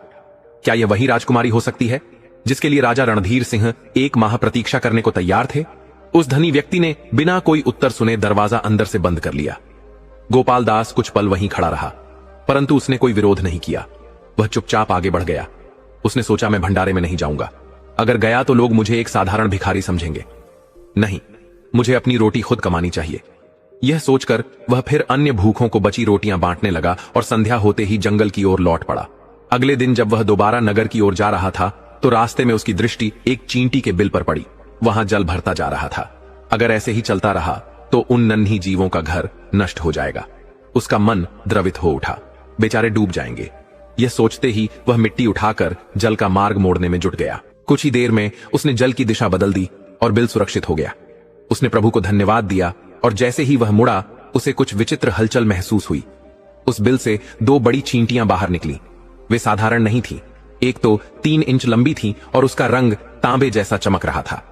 क्या यह वही राजकुमारी हो सकती है जिसके लिए राजा रणधीर सिंह 1 माह प्रतीक्षा करने को तैयार थे? उस धनी व्यक्ति ने बिना कोई उत्तर सुने दरवाजा अंदर से बंद कर लिया। गोपाल दास कुछ पल वहीं खड़ा रहा, परंतु उसने कोई विरोध नहीं किया। वह चुपचाप आगे बढ़ गया। उसने सोचा, मैं भंडारे में नहीं जाऊंगा। अगर गया तो लोग मुझे एक साधारण भिखारी समझेंगे। नहीं, मुझे अपनी रोटी खुद कमानी चाहिए। यह सोचकर वह फिर अन्य भूखों को बची रोटियां बांटने लगा और संध्या होते ही जंगल की ओर लौट पड़ा। अगले दिन जब वह दोबारा नगर की ओर जा रहा था तो रास्ते में उसकी दृष्टि एक चींटी के बिल पर पड़ी। वहां जल भरता जा रहा था। अगर ऐसे ही चलता रहा तो उन नन्ही जीवों का घर नष्ट हो जाएगा। उसका मन द्रवित हो उठा, बेचारे डूब जाएंगे। यह सोचते ही वह मिट्टी उठाकर जल का मार्ग मोड़ने में जुट गया। कुछ ही देर में उसने जल की दिशा बदल दी और बिल सुरक्षित हो गया। उसने प्रभु को धन्यवाद दिया और जैसे ही वह मुड़ा उसे कुछ विचित्र हलचल महसूस हुई। उस बिल से 2 बड़ी चींटियां बाहर निकली। वे साधारण नहीं थीं। एक तो 3 इंच लंबी थी और उसका रंग तांबे जैसा चमक रहा था।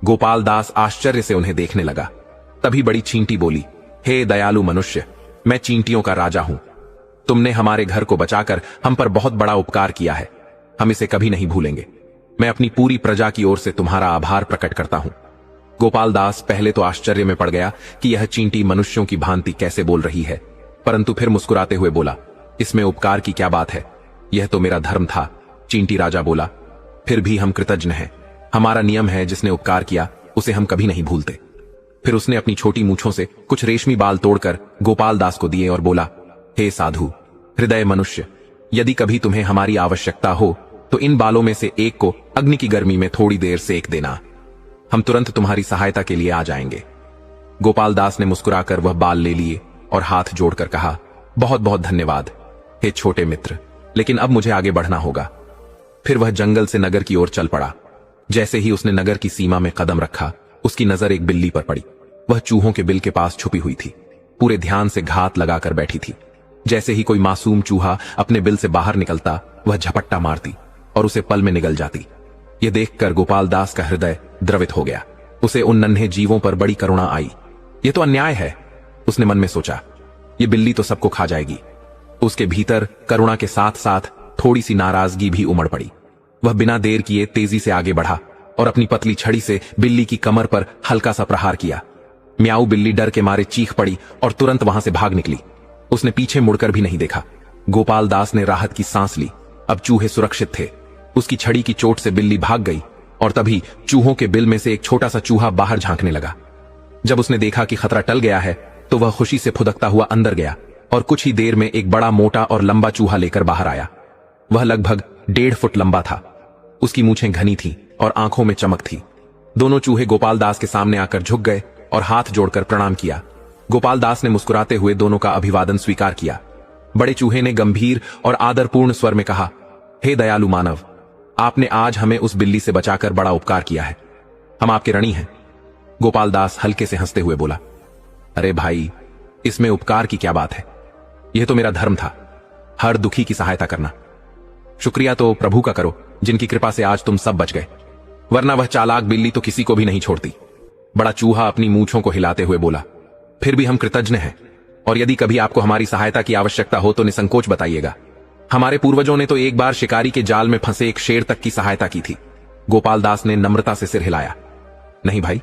गोपाल दास आश्चर्य से उन्हें देखने लगा। तभी बड़ी चींटी बोली, हे दयालु मनुष्य, मैं चींटियों का राजा हूं। तुमने हमारे घर को बचाकर हम पर बहुत बड़ा उपकार किया है। हम इसे कभी नहीं भूलेंगे। मैं अपनी पूरी प्रजा की ओर से तुम्हारा आभार प्रकट करता हूं। गोपाल दास पहले तो आश्चर्य में पड़ गया कि यह चींटी मनुष्यों की भांति कैसे बोल रही है, परंतु फिर मुस्कुराते हुए बोला, इसमें उपकार की क्या बात है? यह तो मेरा धर्म था। चींटी राजा बोला, फिर भी हम कृतज्ञ हैं। हमारा नियम है, जिसने उपकार किया उसे हम कभी नहीं भूलते। फिर उसने अपनी छोटी मूंछों से कुछ रेशमी बाल तोड़कर गोपाल दास को दिए और बोला, हे साधु हृदय मनुष्य, यदि कभी तुम्हें हमारी आवश्यकता हो तो इन बालों में से एक को अग्नि की गर्मी में थोड़ी देर सेक देना। हम तुरंत तुम्हारी सहायता के लिए आ जाएंगे। गोपाल दास ने मुस्कुराकर वह बाल ले लिए और हाथ जोड़कर कहा, बहुत बहुत धन्यवाद हे छोटे मित्र, लेकिन अब मुझे आगे बढ़ना होगा। फिर वह जंगल से नगर की ओर चल पड़ा। जैसे ही उसने नगर की सीमा में कदम रखा, उसकी नजर एक बिल्ली पर पड़ी। वह चूहों के बिल के पास छुपी हुई थी। पूरे ध्यान से घात लगाकर बैठी थी। जैसे ही कोई मासूम चूहा अपने बिल से बाहर निकलता, वह झपट्टा मारती और उसे पल में निगल जाती। यह देखकर गोपाल दास का हृदय द्रवित हो गया। उसे उन नन्हे जीवों पर बड़ी करुणा आई। यह तो अन्याय है, उसने मन में सोचा। यह बिल्ली तो सबको खा जाएगी। उसके भीतर करुणा के साथ साथ थोड़ी सी नाराजगी भी उमड़ पड़ी। वह बिना देर किए तेजी से आगे बढ़ा और अपनी पतली छड़ी से बिल्ली की कमर पर हल्का सा प्रहार किया। म्याऊ बिल्ली डर के मारे चीख पड़ी और तुरंत वहां से भाग निकली। उसने पीछे मुड़कर भी नहीं देखा। गोपाल दास ने राहत की सांस ली। अब चूहे सुरक्षित थे। उसकी छड़ी की चोट से बिल्ली भाग गई और तभी चूहों के बिल में से एक छोटा सा चूहा बाहर झांकने लगा। जब उसने देखा कि खतरा टल गया है तो वह खुशी से फुदकता हुआ अंदर गया और कुछ ही देर में एक बड़ा मोटा और लंबा चूहा लेकर बाहर आया। वह लगभग 1.5 फुट लंबा था। उसकी मूछें घनी थीं और आंखों में चमक थी। दोनों चूहे गोपाल दास के सामने आकर झुक गए और हाथ जोड़कर प्रणाम किया। गोपाल दास ने मुस्कुराते हुए दोनों का अभिवादन स्वीकार किया। बड़े चूहे ने गंभीर और आदरपूर्ण स्वर में कहा, हे दयालु मानव, आपने आज हमें उस बिल्ली से बचाकर बड़ा उपकार किया है। हम आपके ऋणी हैं। गोपाल दास हल्के से हंसते हुए बोला, अरे भाई, इसमें उपकार की क्या बात है। यह तो मेरा धर्म था, हर दुखी की सहायता करना। शुक्रिया तो प्रभु का करो जिनकी कृपा से आज तुम सब बच गए, वरना वह चालाक बिल्ली तो किसी को भी नहीं छोड़ती। बड़ा चूहा अपनी मूंछों को हिलाते हुए बोला, फिर भी हम कृतज्ञ हैं और यदि कभी आपको हमारी सहायता की आवश्यकता हो तो निसंकोच बताइएगा। हमारे पूर्वजों ने तो एक बार शिकारी के जाल में फंसे एक शेर तक की सहायता की थी। गोपाल दास ने नम्रता से सिर हिलाया। नहीं भाई,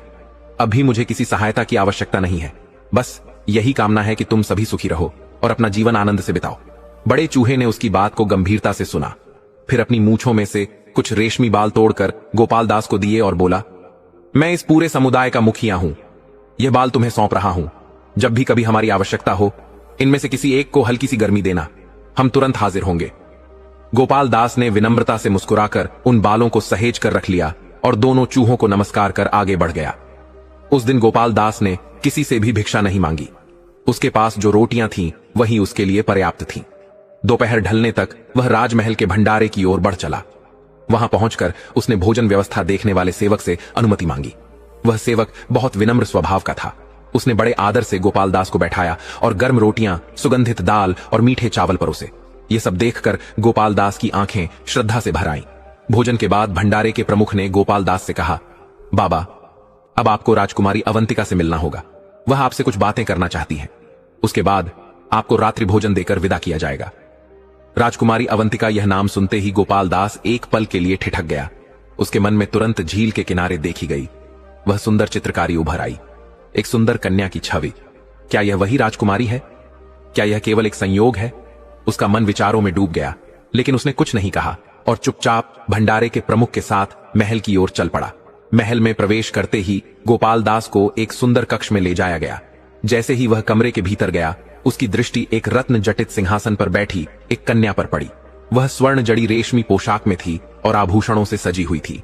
अभी मुझे किसी सहायता की आवश्यकता नहीं है। बस यही कामना है कि तुम सभी सुखी रहो और अपना जीवन आनंद से बिताओ। बड़े चूहे ने उसकी बात को गंभीरता से सुना, फिर अपनी मूंछों में से कुछ रेशमी बाल तोड़कर गोपाल दास को दिए और बोला, मैं इस पूरे समुदाय का मुखिया हूं। यह बाल तुम्हें सौंप रहा हूं। जब भी कभी हमारी आवश्यकता हो, इनमें से किसी एक को हल्की सी गर्मी देना, हम तुरंत हाजिर होंगे। गोपाल दास ने विनम्रता से मुस्कुराकर उन बालों को सहेज कर रख लिया और दोनों चूहों को नमस्कार कर आगे बढ़ गया। उस दिन गोपाल दास ने किसी से भी भिक्षा नहीं मांगी। उसके पास जो रोटियां थीं वही उसके लिए पर्याप्त थीं। दोपहर ढलने तक वह राजमहल के भंडारे की ओर बढ़ चला। वहां पहुंचकर उसने भोजन व्यवस्था देखने वाले सेवक से अनुमति मांगी। वह सेवक बहुत विनम्र स्वभाव का था। उसने बड़े आदर से गोपाल दास को बैठाया और गर्म रोटियां, सुगंधित दाल और मीठे चावल परोसे। ये सब देखकर गोपाल दास की आंखें श्रद्धा से भर आईं। भोजन के बाद भंडारे के प्रमुख ने गोपाल दास से कहा, बाबा, अब आपको राजकुमारी अवंतिका से मिलना होगा। वह आपसे कुछ बातें करना चाहती हैं। उसके बाद आपको रात्रि भोजन देकर विदा किया जाएगा। राजकुमारी अवंतिका यह नाम सुनते ही गोपाल दास एक पल के लिए ठिठक गया। उसके मन में तुरंत झील के किनारे देखी गई वह सुंदर चित्रकारी उभर आई, एक सुंदर कन्या की छवि। क्या यह वही राजकुमारी है? क्या यह केवल एक संयोग है? उसका मन विचारों में डूब गया, लेकिन उसने कुछ नहीं कहा और चुपचाप भंडारे के प्रमुख के साथ महल की ओर चल पड़ा। महल में प्रवेश करते ही गोपाल दास को एक सुंदर कक्ष में ले जाया गया। जैसे ही वह कमरे के भीतर गया, उसकी दृष्टि एक रत्न जटित सिंहासन पर बैठी एक कन्या पर पड़ी। वह स्वर्ण जड़ी रेशमी पोशाक में थी और आभूषणों से सजी हुई थी।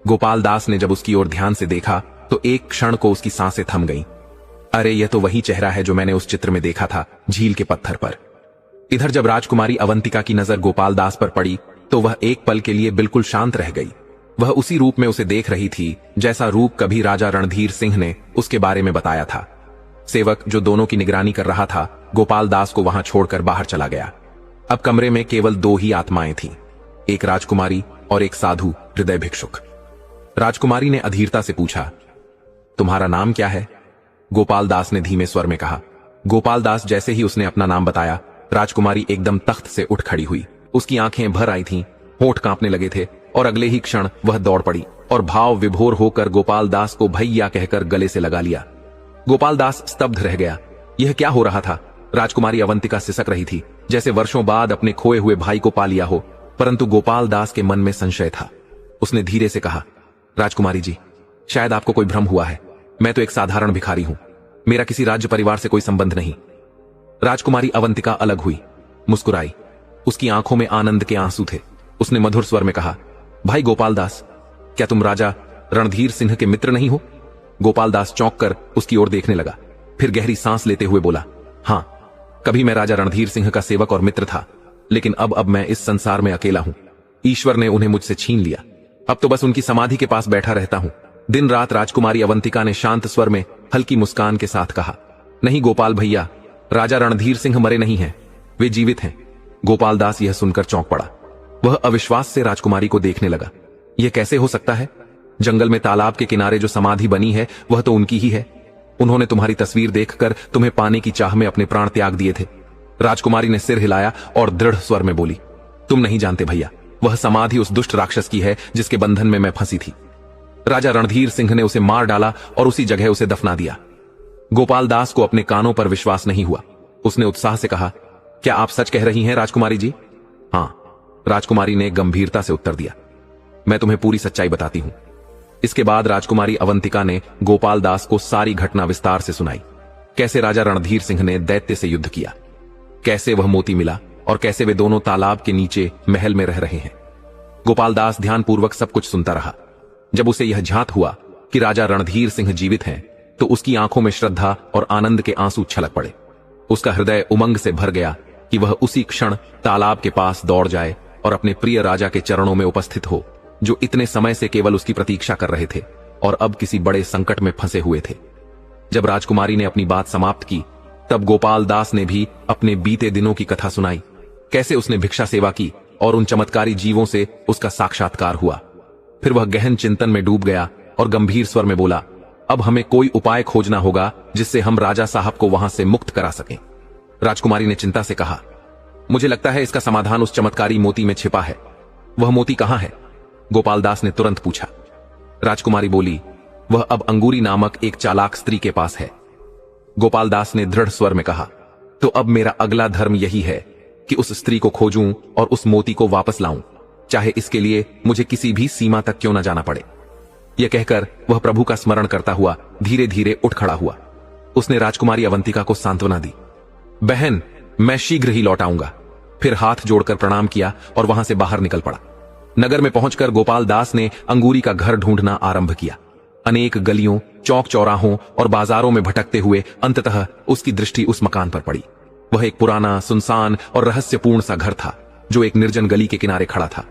गोपाल दास ने जब उसकी ओर ध्यान से देखा तो एक क्षण को उसकी सांसें थम गईं। अरे, यह तो वही चेहरा है जो मैंने उस चित्र में देखा था, झील के पत्थर पर। इधर जब राजकुमारी अवंतिका की नजर गोपाल दास पर पड़ी तो वह एक पल के लिए बिल्कुल शांत रह गई। वह उसी रूप में उसे देख रही थी जैसा रूप कभी राजा रणधीर सिंह ने उसके बारे में बताया था। सेवक जो दोनों की निगरानी कर रहा था, गोपाल दास को वहां छोड़कर बाहर चला गया। अब कमरे में केवल 2 ही आत्माएं थीं, एक राजकुमारी और एक साधु हृदय भिक्षुक। राजकुमारी ने अधीरता से पूछा, तुम्हारा नाम क्या है? गोपाल दास ने धीमे स्वर में कहा। गोपाल दास जैसे ही उसने अपना नाम बताया, राजकुमारी एकदम तख्त से उठ खड़ी हुई। उसकी आंखें भर आई थीं, होंठ कांपने लगे थे और अगले ही क्षण वह दौड़ पड़ी और भाव विभोर होकर गोपाल दास को भैया कहकर गले से लगा लिया। गोपाल दास स्तब्ध रह गया। यह क्या हो रहा था? राजकुमारी अवंतिका सिसक रही थी, जैसे वर्षों बाद अपने खोए हुए भाई को पा लिया हो, परंतु गोपाल दास के मन में संशय था। उसने धीरे से कहा, राजकुमारी जी, शायद आपको कोई भ्रम हुआ है। मैं तो एक साधारण भिखारी हूं। मेरा किसी राज्य परिवार से कोई संबंध नहीं। राजकुमारी अवंतिका अलग हुई, मुस्कुराई। उसकी आंखों में आनंद के आंसू थे। उसने मधुर स्वर में कहा, भाई गोपाल दास, क्या तुम राजा रणधीर सिंह के मित्र नहीं हो? गोपाल दास चौंक कर उसकी ओर देखने लगा, फिर गहरी सांस लेते हुए बोला, हां, कभी मैं राजा रणधीर सिंह का सेवक और मित्र था, लेकिन अब मैं इस संसार में अकेला हूं। ईश्वर ने उन्हें मुझसे छीन लिया। अब तो बस उनकी समाधि के पास बैठा रहता हूं। दिन रात राजकुमारी अवंतिका ने शांत स्वर में हल्की मुस्कान के साथ कहा। नहीं गोपाल भैया, राजा रणधीर सिंह मरे नहीं हैं, वे जीवित हैं। गोपाल दास यह सुनकर चौंक पड़ा। वह अविश्वास से राजकुमारी को देखने लगा। यह कैसे हो सकता है? जंगल में तालाब के किनारे जो समाधि बनी है वह तो उनकी ही है। उन्होंने तुम्हारी तस्वीर देखकर तुम्हें पाने की चाह में अपने प्राण त्याग दिए थे। राजकुमारी ने सिर हिलाया और दृढ़ स्वर में बोली, तुम नहीं जानते भैया, वह समाधि उस दुष्ट राक्षस की है जिसके बंधन में मैं फंसी थी। राजा रणधीर सिंह ने उसे मार डाला और उसी जगह उसे दफना दिया। गोपाल दास को अपने कानों पर विश्वास नहीं हुआ। उसने उत्साह से कहा, क्या आप सच कह रही हैं राजकुमारी जी? हां, राजकुमारी ने गंभीरता से उत्तर दिया। मैं तुम्हें पूरी सच्चाई बताती हूं। इसके बाद राजकुमारी अवंतिका ने गोपाल दास को सारी घटना विस्तार से सुनाई। कैसे राजा रणधीर सिंह ने दैत्य से युद्ध किया, कैसे वह मोती मिला और कैसे वे दोनों तालाब के नीचे महल में रह रहे हैं। गोपाल दास ध्यानपूर्वक सब कुछ सुनता रहा। जब उसे यह झांत हुआ कि राजा रणधीर सिंह जीवित हैं, तो उसकी आंखों में श्रद्धा और आनंद के आंसू छलक पड़े। उसका हृदय उमंग से भर गया कि वह उसी क्षण तालाब के पास दौड़ जाए और अपने प्रिय राजा के चरणों में उपस्थित हो, जो इतने समय से केवल उसकी प्रतीक्षा कर रहे थे और अब किसी बड़े संकट में फंसे हुए थे। जब राजकुमारी ने अपनी बात समाप्त की, तब गोपाल दास ने भी अपने बीते दिनों की कथा सुनाई। कैसे उसने भिक्षा सेवा की और उन चमत्कारी जीवों से उसका साक्षात्कार हुआ। फिर वह गहन चिंतन में डूब गया और गंभीर स्वर में बोला, अब हमें कोई उपाय खोजना होगा जिससे हम राजा साहब को वहां से मुक्त करा सकें। राजकुमारी ने चिंता से कहा, मुझे लगता है इसका समाधान उस चमत्कारी मोती में छिपा है। वह मोती कहां है? गोपाल दास ने तुरंत पूछा। राजकुमारी बोली, वह अब अंगूरी नामक एक चालाक स्त्री के पास है। गोपाल दास ने दृढ़ स्वर में कहा, तो अब मेरा अगला धर्म यही है कि उस स्त्री को खोजूं और उस मोती को वापस लाऊं, चाहे इसके लिए मुझे किसी भी सीमा तक क्यों न जाना पड़े। यह कहकर वह प्रभु का स्मरण करता हुआ धीरे धीरे उठ खड़ा हुआ। उसने राजकुमारी अवंतिका को सांत्वना दी, बहन, मैं शीघ्र ही लौट आऊंगा। फिर हाथ जोड़कर प्रणाम किया और वहां से बाहर निकल पड़ा। नगर में पहुंचकर गोपाल दास ने अंगूरी का घर ढूंढना आरंभ किया। अनेक गलियों, चौक चौराहों और बाजारों में भटकते हुए अंततः उसकी दृष्टि उस मकान पर पड़ी। वह एक पुराना, सुनसान और रहस्यपूर्ण सा घर था, जो एक निर्जन गली के किनारे खड़ा था।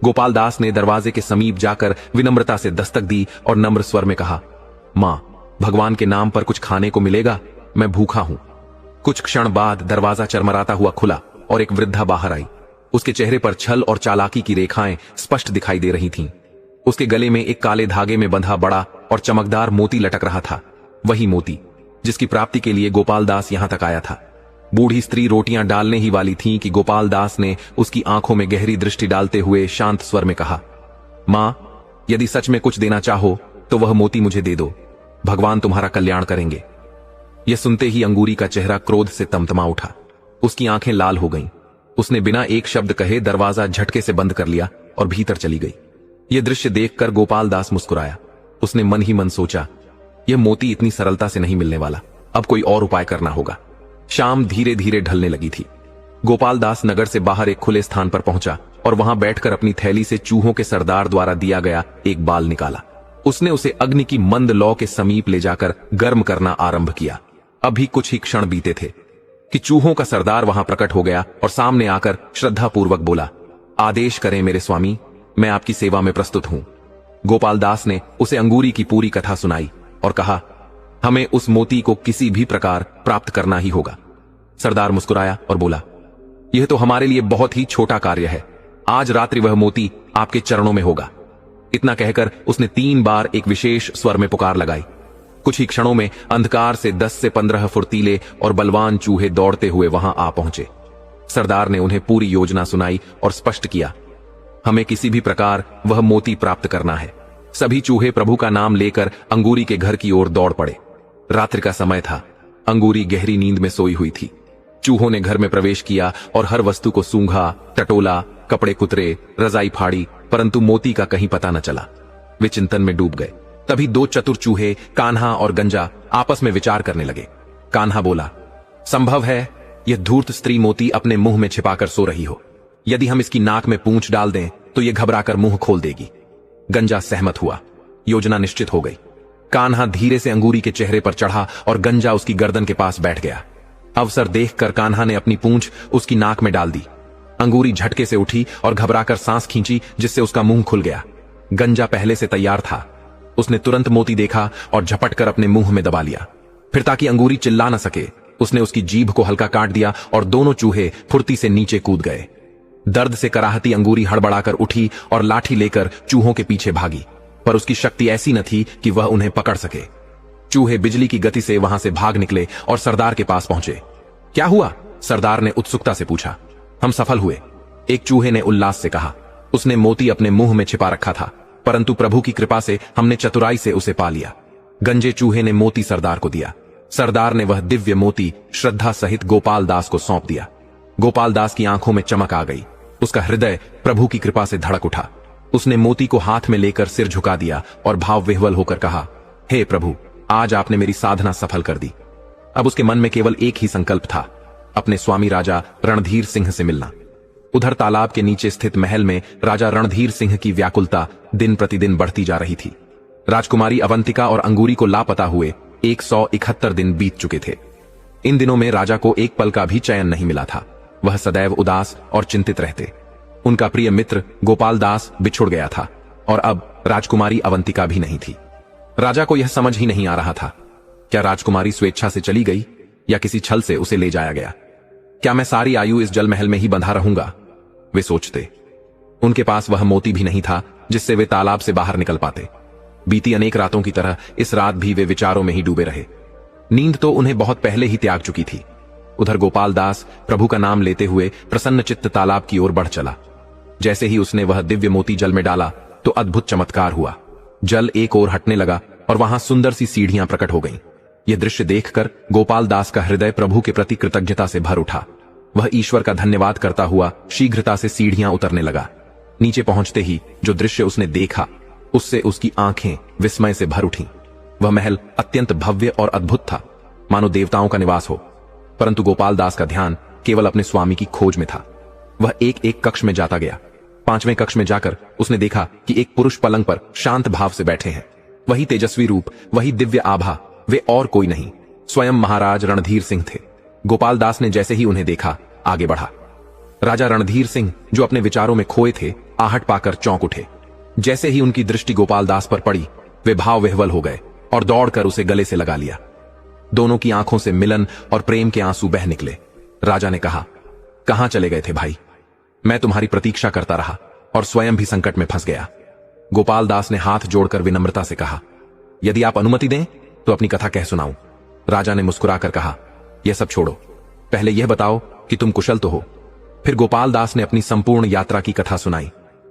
गोपाल दास ने दरवाजे के समीप जाकर विनम्रता से दस्तक दी और नम्र स्वर में कहा, मां, भगवान के नाम पर कुछ खाने को मिलेगा, मैं भूखा हूं। कुछ क्षण बाद दरवाजा चरमराता हुआ खुला और एक वृद्धा बाहर आई। उसके चेहरे पर छल और चालाकी की रेखाएं स्पष्ट दिखाई दे रही थीं। उसके गले में एक काले धागे में बंधा बड़ा और चमकदार मोती लटक रहा था, वही मोती जिसकी प्राप्ति के लिए गोपाल दास यहां तक आया था। बूढ़ी स्त्री रोटियां डालने ही वाली थी कि गोपाल दास ने उसकी आंखों में गहरी दृष्टि डालते हुए शांत स्वर में कहा, मां, यदि सच में कुछ देना चाहो तो वह मोती मुझे दे दो, भगवान तुम्हारा कल्याण करेंगे। यह सुनते ही अंगूरी का चेहरा क्रोध से तमतमा उठा। उसकी आंखें लाल हो गईं। उसने बिना एक शब्द कहे दरवाजा झटके से बंद कर लिया और भीतर चली गई। यह दृश्य देखकर गोपाल दास मुस्कुराया। उसने मन ही मन सोचा, यह मोती इतनी सरलता से नहीं मिलने वाला, अब कोई और उपाय करना होगा। शाम धीरे धीरे ढलने लगी थी। गोपाल दास नगर से बाहर एक खुले स्थान पर पहुंचा और वहां बैठकर अपनी थैली से चूहों के सरदार द्वारा दिया गया एक बाल निकाला। उसने उसे अग्नि की मंद लौ के समीप ले जाकर गर्म करना आरंभ किया। अभी कुछ ही क्षण बीते थे कि चूहों का सरदार वहां प्रकट हो गया और सामने आकर श्रद्धापूर्वक बोला, आदेश करें मेरे स्वामी, मैं आपकी सेवा में प्रस्तुत हूं। गोपाल दास ने उसे अंगूरी की पूरी कथा सुनाई और कहा, हमें उस मोती को किसी भी प्रकार प्राप्त करना ही होगा। सरदार मुस्कुराया और बोला, यह तो हमारे लिए बहुत ही छोटा कार्य है, आज रात्रि वह मोती आपके चरणों में होगा। इतना कहकर उसने 3 बार एक विशेष स्वर में पुकार लगाई। कुछ ही क्षणों में अंधकार से 10 से 15 फुर्तीले और बलवान चूहे दौड़ते हुए वहां आ पहुंचे। सरदार ने उन्हें पूरी योजना सुनाई और स्पष्ट किया, हमें किसी भी प्रकार वह मोती प्राप्त करना है। सभी चूहे प्रभु का नाम लेकर अंगूरी के घर की ओर दौड़ पड़े। रात्रि का समय था। अंगूरी गहरी नींद में सोई हुई थी। चूहों ने घर में प्रवेश किया और हर वस्तु को सूंघा, टटोला, कपड़े कुतरे, रजाई फाड़ी, परंतु मोती का कहीं पता न चला। वे चिंतन में डूब गए। तभी 2 चतुर चूहे, कान्हा और गंजा, आपस में विचार करने लगे। कान्हा बोला, संभव है यह धूर्त स्त्री मोती अपने मुंह में छिपाकर सो रही हो। यदि हम इसकी नाक में पूंछ डाल दें तो यह घबराकर मुंह खोल देगी। गंजा सहमत हुआ। योजना निश्चित हो गई। कान्हा धीरे से अंगूरी के चेहरे पर चढ़ा और गंजा उसकी गर्दन के पास बैठ गया। अवसर देखकर कान्हा ने अपनी पूंछ उसकी नाक में डाल दी। अंगूरी झटके से उठी और घबराकर सांस खींची, जिससे उसका मुंह खुल गया। गंजा पहले से तैयार था। उसने तुरंत मोती देखा और झपट कर अपने मुंह में दबा लिया। फिर ताकि अंगूरी चिल्ला न सके उसने उसकी जीभ को हल्का काट दिया और दोनों चूहे फुर्ती से नीचे कूद गए। दर्द से कराहती अंगूरी हड़बड़ाकर उठी और लाठी लेकर चूहों के पीछे भागी, पर उसकी शक्ति ऐसी न थी कि वह उन्हें पकड़ सके। चूहे बिजली की गति से वहां से भाग निकले और सरदार के पास पहुंचे। क्या हुआ? सरदार ने उत्सुकता से पूछा। हम सफल हुए, एक चूहे ने उल्लास से कहा। उसने मोती अपने मुंह में छिपा रखा था, परंतु प्रभु की कृपा से हमने चतुराई से उसे पा लिया। गंजे चूहे ने मोती सरदार को दिया। सरदार ने वह दिव्य मोती श्रद्धा सहित गोपाल दास को सौंप दिया। गोपाल दास की आंखों में चमक आ गई। उसका हृदय प्रभु की कृपा से धड़क उठा। उसने मोती को हाथ में लेकर सिर झुका दिया और भाव विह्वल होकर कहा, हे प्रभु, आज आपने मेरी साधना सफल कर दी। अब उसके मन में केवल एक ही संकल्प था, अपने स्वामी राजा रणधीर सिंह से मिलना। उधर तालाब के नीचे स्थित महल में राजा रणधीर सिंह की व्याकुलता दिन प्रतिदिन बढ़ती जा रही थी। राजकुमारी अवंतिका और अंगूरी को लापता हुए 171 दिन बीत चुके थे। इन दिनों में राजा को एक पल का भी चैन नहीं मिला था। वह सदैव उदास और चिंतित रहते। उनका प्रिय मित्र गोपाल दास बिछुड़ गया था और अब राजकुमारी अवंतिका भी नहीं थी। राजा को यह समझ ही नहीं आ रहा था, क्या राजकुमारी स्वेच्छा से चली गई या किसी छल से उसे ले जाया गया? क्या मैं सारी आयु इस जल महल में ही बंधा रहूंगा? वे सोचते। उनके पास वह मोती भी नहीं था जिससे वे तालाब से बाहर निकल पाते। बीती अनेक रातों की तरह इस रात भी वे विचारों में ही डूबे रहे। नींद तो उन्हें बहुत पहले ही त्याग चुकी थी। उधर गोपाल दास प्रभु का नाम लेते हुए प्रसन्न चित्त तालाब की ओर बढ़ चला। जैसे ही उसने वह दिव्य मोती जल में डाला तो अद्भुत चमत्कार हुआ। जल एक ओर हटने लगा और वहां सुंदर सी सीढ़ियां प्रकट हो गईं। यह दृश्य देखकर गोपाल दास का हृदय प्रभु के प्रति कृतज्ञता से भर उठा। वह ईश्वर का धन्यवाद करता हुआ शीघ्रता से सीढ़ियां उतरने लगा। नीचे पहुंचते ही जो दृश्य उसने देखा उससे उसकी आंखें विस्मय से भर उठीं। वह महल अत्यंत भव्य और अद्भुत था, मानो देवताओं का निवास हो। परंतु गोपाल दास का ध्यान केवल अपने स्वामी की खोज में था। वह एक एक कक्ष में जाता गया। 5वें कक्ष में जाकर उसने देखा कि एक पुरुष पलंग पर शांत भाव से बैठे हैं। वही तेजस्वी रूप, वही दिव्य आभा, वे और कोई नहीं, स्वयं महाराज रणधीर सिंह थे। गोपाल दास ने जैसे ही उन्हें देखा आगे बढ़ा। राजा रणधीर सिंह, जो अपने विचारों में खोए थे, आहट पाकर चौंक उठे। जैसे ही उनकी दृष्टि गोपाल दास पर पड़ी, वे भाव विह्वल हो गए और दौड़कर उसे गले से लगा लिया। दोनों की आंखों से मिलन और प्रेम के आंसू बह निकले। राजा ने कहा, कहां चले गए थे भाई? मैं तुम्हारी प्रतीक्षा करता रहा और स्वयं भी संकट में फंस गया। गोपाल दास ने हाथ जोड़कर विनम्रता से कहा, यदि आप अनुमति दें तो अपनी कथा कह सुनाऊं। राजा ने मुस्कुराकर कहा, यह सब छोड़ो, पहले यह बताओ कि तुम कुशल तो हो। फिर गोपाल दास ने अपनी संपूर्ण यात्रा की कथा सुनाई।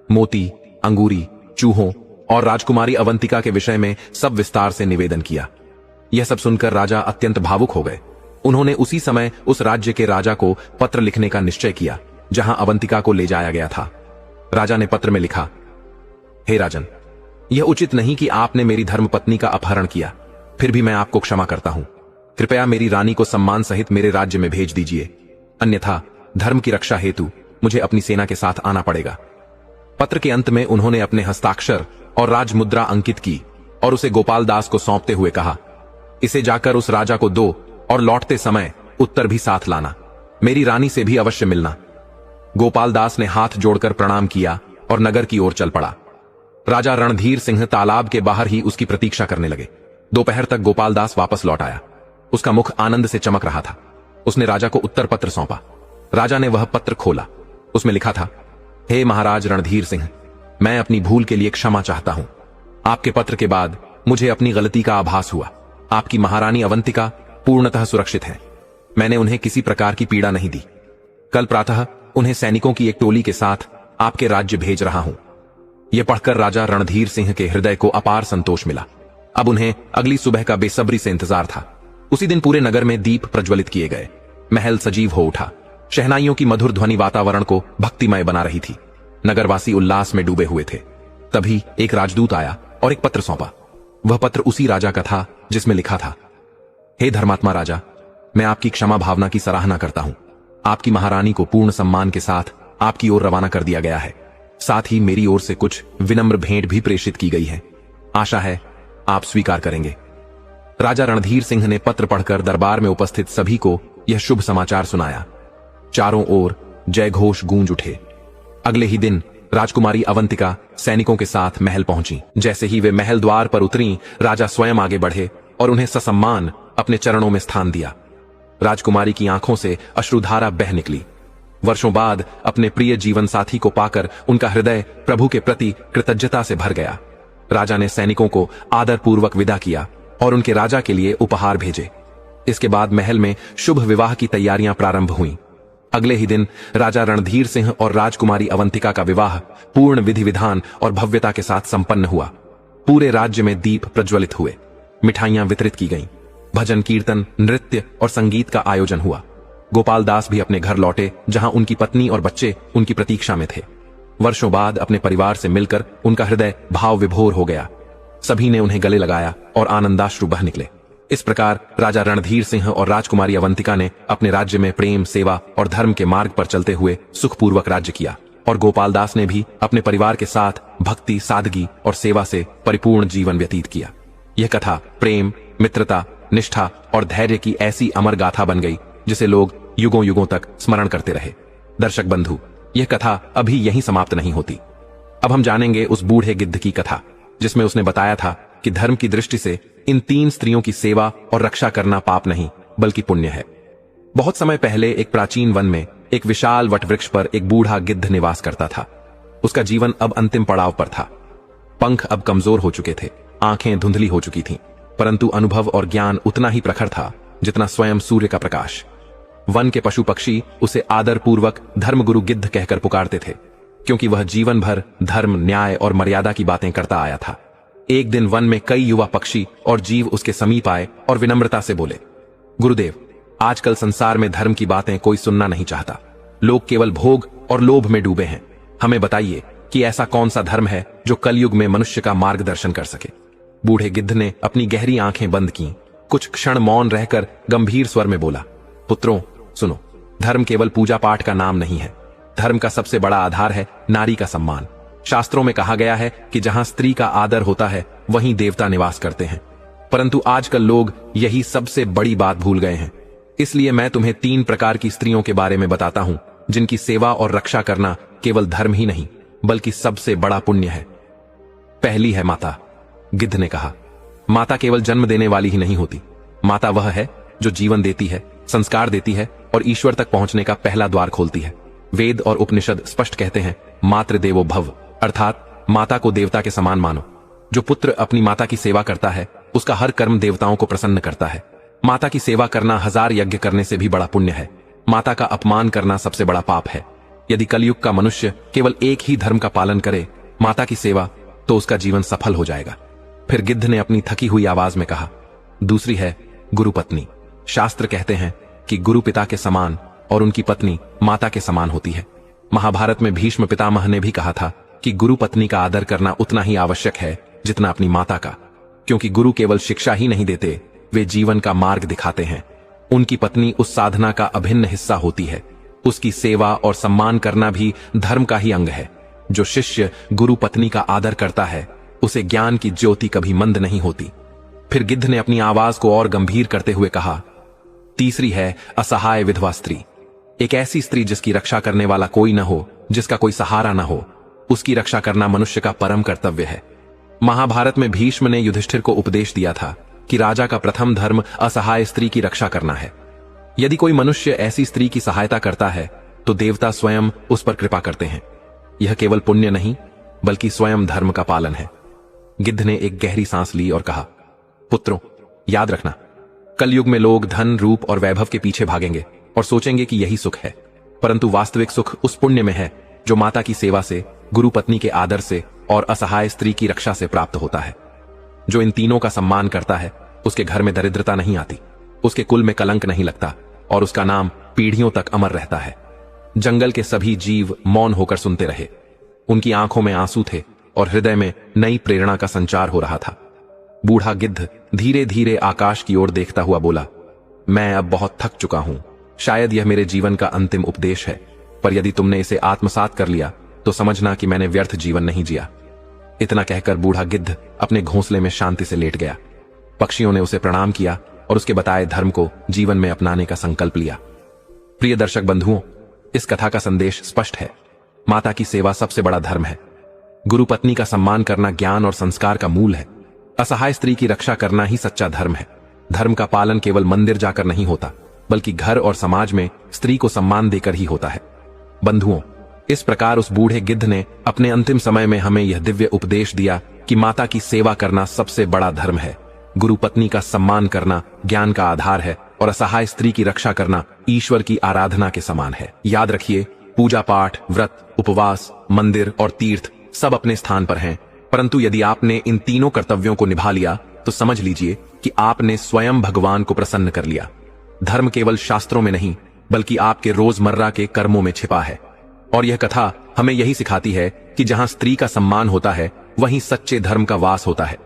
मोती, अंगूरी, चूहों और राजकुमारी अवंतिका के विषय में सब विस्तार से निवेदन किया। यह सब सुनकर राजा अत्यंत भावुक हो गए। उन्होंने उसी समय उस राज्य के राजा को पत्र लिखने का निश्चय किया जहां अवंतिका को ले जाया गया था। राजा ने पत्र में लिखा, हे राजन, यह उचित नहीं कि आपने मेरी धर्मपत्नी का अपहरण किया, फिर भी मैं आपको क्षमा करता हूं। कृपया मेरी रानी को सम्मान सहित मेरे राज्य में भेज दीजिए, अन्यथा धर्म की रक्षा हेतु मुझे अपनी सेना के साथ आना पड़ेगा। पत्र के अंत में उन्होंने अपने हस्ताक्षर और राजमुद्रा अंकित की और उसे गोपाल दास को सौंपते हुए कहा, इसे जाकर उस राजा को दो और लौटते समय उत्तर भी साथ लाना। मेरी रानी से भी अवश्य मिलना। गोपाल दास ने हाथ जोड़कर प्रणाम किया और नगर की ओर चल पड़ा। राजा रणधीर सिंह तालाब के बाहर ही उसकी प्रतीक्षा करने लगे। दोपहर तक गोपाल दास वापस लौट आया। उसका मुख आनंद से चमक रहा था। उसने राजा को उत्तर पत्र सौंपा। राजा ने वह पत्र खोला। उसमें लिखा था, हे महाराज रणधीर सिंह, मैं अपनी भूल के लिए क्षमा चाहता हूं। आपके पत्र के बाद मुझे अपनी गलती का आभास हुआ। आपकी महारानी अवंतिका पूर्णतः सुरक्षित है। मैंने उन्हें किसी प्रकार की पीड़ा नहीं दी। कल प्रातः उन्हें सैनिकों की एक टोली के साथ आपके राज्य भेज रहा हूं। यह पढ़कर राजा रणधीर सिंह के हृदय को अपार संतोष मिला। अब उन्हें अगली सुबह का बेसब्री से इंतजार था। उसी दिन पूरे नगर में दीप प्रज्वलित किए गए। महल सजीव हो उठा। शहनाइयों की मधुर ध्वनि वातावरण को भक्तिमय बना रही थी। नगरवासी उल्लास में डूबे हुए थे। तभी एक राजदूत आया और एक पत्र सौंपा। वह पत्र उसी राजा का था जिसमें लिखा था, हे धर्मात्मा राजा, मैं आपकी क्षमा भावना की सराहना करता हूं। आपकी महारानी को पूर्ण सम्मान के साथ आपकी ओर रवाना कर दिया गया है। साथ ही मेरी ओर से कुछ विनम्र भेंट भी प्रेषित की गई है। आशा है आप स्वीकार करेंगे। राजा रणधीर सिंह ने पत्र पढ़कर दरबार में उपस्थित सभी को यह शुभ समाचार सुनाया। चारों ओर जय घोष गूंज उठे। अगले ही दिन राजकुमारी अवंतिका सैनिकों के साथ महल पहुंची। जैसे ही वे महल द्वार पर उतरी, राजा स्वयं आगे बढ़े और उन्हें ससम्मान अपने चरणों में स्थान दिया। राजकुमारी की आंखों से अश्रुधारा बह निकली। वर्षों बाद अपने प्रिय जीवन साथी को पाकर उनका हृदय प्रभु के प्रति कृतज्ञता से भर गया। राजा ने सैनिकों को आदरपूर्वक विदा किया और उनके राजा के लिए उपहार भेजे। इसके बाद महल में शुभ विवाह की तैयारियां प्रारंभ हुईं। अगले ही दिन राजा रणधीर सिंह और राजकुमारी अवंतिका का विवाह पूर्ण विधि विधान और भव्यता के साथ संपन्न हुआ। पूरे राज्य में दीप प्रज्वलित हुए, मिठाइयां वितरित की गईं, भजन कीर्तन, नृत्य और संगीत का आयोजन हुआ। गोपाल दास भी अपने घर लौटे, जहां उनकी पत्नी और बच्चे उनकी प्रतीक्षा में थे। वर्षों बाद अपने परिवार से मिलकर उनका हृदय भाव विभोर हो गया। सभी ने उन्हें गले लगाया और आनंदाश्रु बह निकले। इस प्रकार राजा रणधीर सिंह और राजकुमारी अवंतिका ने अपने राज्य में प्रेम, सेवा और धर्म के मार्ग पर चलते हुए सुखपूर्वक राज्य किया, और गोपाल दास ने भी अपने परिवार के साथ भक्ति, सादगी और सेवा से परिपूर्ण जीवन व्यतीत किया। यह कथा प्रेम, मित्रता, निष्ठा और धैर्य की ऐसी अमर गाथा बन गई जिसे लोग युगों युगों तक स्मरण करते रहे। दर्शक बंधु, यह कथा अभी यहीं समाप्त नहीं होती। अब हम जानेंगे उस बूढ़े गिद्ध की कथा, जिसमें उसने बताया था कि धर्म की दृष्टि से इन 3 स्त्रियों की सेवा और रक्षा करना पाप नहीं बल्कि पुण्य है। बहुत समय पहले एक प्राचीन वन में एक विशाल वटवृक्ष पर एक बूढ़ा गिद्ध निवास करता था। उसका जीवन अब अंतिम पड़ाव पर था। पंख अब कमजोर हो चुके थे, आंखें धुंधली हो चुकी थीं, परंतु अनुभव और ज्ञान उतना ही प्रखर था जितना स्वयं सूर्य का प्रकाश। वन के पशु पक्षी उसे आदरपूर्वक धर्मगुरु गिद्ध कहकर पुकारते थे, क्योंकि वह जीवन भर धर्म, न्याय और मर्यादा की बातें करता आया था। एक दिन वन में कई युवा पक्षी और जीव उसके समीप आए और विनम्रता से बोले, गुरुदेव, आजकल संसार में धर्म की बातें कोई सुनना नहीं चाहता। लोग केवल भोग और लोभ में डूबे हैं। हमें बताइए कि ऐसा कौन सा धर्म है जो कलयुग में मनुष्य का मार्गदर्शन कर सके। बूढ़े गिद्ध ने अपनी गहरी आंखें बंद की, कुछ क्षण मौन रहकर गंभीर स्वर में बोला, पुत्रों सुनो, धर्म केवल पूजा पाठ का नाम नहीं है। धर्म का सबसे बड़ा आधार है नारी का सम्मान। शास्त्रों में कहा गया है कि जहां स्त्री का आदर होता है वहीं देवता निवास करते हैं, परंतु आजकल लोग यही सबसे बड़ी बात भूल गए हैं। इसलिए मैं तुम्हें 3 प्रकार की स्त्रियों के बारे में बताता हूं, जिनकी सेवा और रक्षा करना केवल धर्म ही नहीं बल्कि सबसे बड़ा पुण्य है। पहली है माता। गिद्ध ने कहा, माता केवल जन्म देने वाली ही नहीं होती। माता वह है जो जीवन देती है, संस्कार देती है और ईश्वर तक पहुंचने का पहला द्वार खोलती है। वेद और उपनिषद स्पष्ट कहते हैं, मातृ देवो भव, अर्थात माता को देवता के समान मानो। जो पुत्र अपनी माता की सेवा करता है उसका हर कर्म देवताओं को प्रसन्न करता है। माता की सेवा करना 1000 यज्ञ करने से भी बड़ा पुण्य है। माता का अपमान करना सबसे बड़ा पाप है। यदि कलयुग का मनुष्य केवल एक ही धर्म का पालन करे, माता की सेवा, तो उसका जीवन सफल हो जाएगा। फिर गिद्ध ने अपनी थकी हुई आवाज में कहा, दूसरी है गुरु पत्नी। शास्त्र कहते हैं कि गुरु पिता के समान और उनकी पत्नी माता के समान होती है। महाभारत में भीष्म पितामह ने भी कहा था कि गुरु पत्नी का आदर करना उतना ही आवश्यक है जितना अपनी माता का, क्योंकि गुरु केवल शिक्षा ही नहीं देते, वे जीवन का मार्ग दिखाते हैं। उनकी पत्नी उस साधना का अभिन्न हिस्सा होती है। उसकी सेवा और सम्मान करना भी धर्म का ही अंग है। जो शिष्य गुरु पत्नी का आदर करता है उसे ज्ञान की ज्योति कभी मंद नहीं होती। फिर गिद्ध ने अपनी आवाज को और गंभीर करते हुए कहा, तीसरी है असहाय विधवा स्त्री। एक ऐसी स्त्री जिसकी रक्षा करने वाला कोई न हो, जिसका कोई सहारा न हो, उसकी रक्षा करना मनुष्य का परम कर्तव्य है। महाभारत में भीष्म ने युधिष्ठिर को उपदेश दिया था कि राजा का प्रथम धर्म असहाय स्त्री की रक्षा करना है। यदि कोई मनुष्य ऐसी स्त्री की सहायता करता है तो देवता स्वयं उस पर कृपा करते हैं। यह केवल पुण्य नहीं बल्कि स्वयं धर्म का पालन है। गिद्ध ने एक गहरी सांस ली और कहा, पुत्रों, याद रखना, कलयुग में लोग धन, रूप और वैभव के पीछे भागेंगे और सोचेंगे कि यही सुख है, परंतु वास्तविक सुख उस पुण्य में है जो माता की सेवा से, गुरु पत्नी के आदर से और असहाय स्त्री की रक्षा से प्राप्त होता है। जो इन तीनों का सम्मान करता है उसके घर में दरिद्रता नहीं आती, उसके कुल में कलंक नहीं लगता और उसका नाम पीढ़ियों तक अमर रहता है। जंगल के सभी जीव मौन होकर सुनते रहे। उनकी आंखों में आंसू थे और हृदय में नई प्रेरणा का संचार हो रहा था। बूढ़ा गिद्ध धीरे धीरे आकाश की ओर देखता हुआ बोला, मैं अब बहुत थक चुका हूं। शायद यह मेरे जीवन का अंतिम उपदेश है, पर यदि तुमने इसे आत्मसात कर लिया तो समझना कि मैंने व्यर्थ जीवन नहीं जिया। इतना कहकर बूढ़ा गिद्ध अपने घोंसले में शांति से लेट गया। पक्षियों ने उसे प्रणाम किया और उसके बताए धर्म को जीवन में अपनाने का संकल्प लिया। प्रिय दर्शक बंधुओं, इस कथा का संदेश स्पष्ट है। माता की सेवा सबसे बड़ा धर्म है। गुरु पत्नी का सम्मान करना ज्ञान और संस्कार का मूल है। असहाय स्त्री की रक्षा करना ही सच्चा धर्म है। धर्म का पालन केवल मंदिर जाकर नहीं होता, बल्कि घर और समाज में स्त्री को सम्मान देकर ही होता है। बंधुओं, इस प्रकार उस बूढ़े गिद्ध ने अपने अंतिम समय में हमें यह दिव्य उपदेश दिया कि माता की सेवा करना सबसे बड़ा धर्म है। गुरु पत्नी का सम्मान करना ज्ञान का आधार है और असहाय स्त्री की रक्षा करना ईश्वर की आराधना के समान है। याद रखिए, पूजा पाठ, व्रत, उपवास, मंदिर और तीर्थ सब अपने स्थान पर हैं, परंतु यदि आपने इन तीनों कर्तव्यों को निभा लिया तो समझ लीजिए कि आपने स्वयं भगवान को प्रसन्न कर लिया। धर्म केवल शास्त्रों में नहीं, बल्कि आपके रोजमर्रा के कर्मों में छिपा है। और यह कथा हमें यही सिखाती है कि जहां स्त्री का सम्मान होता है, वहीं सच्चे धर्म का वास होता है।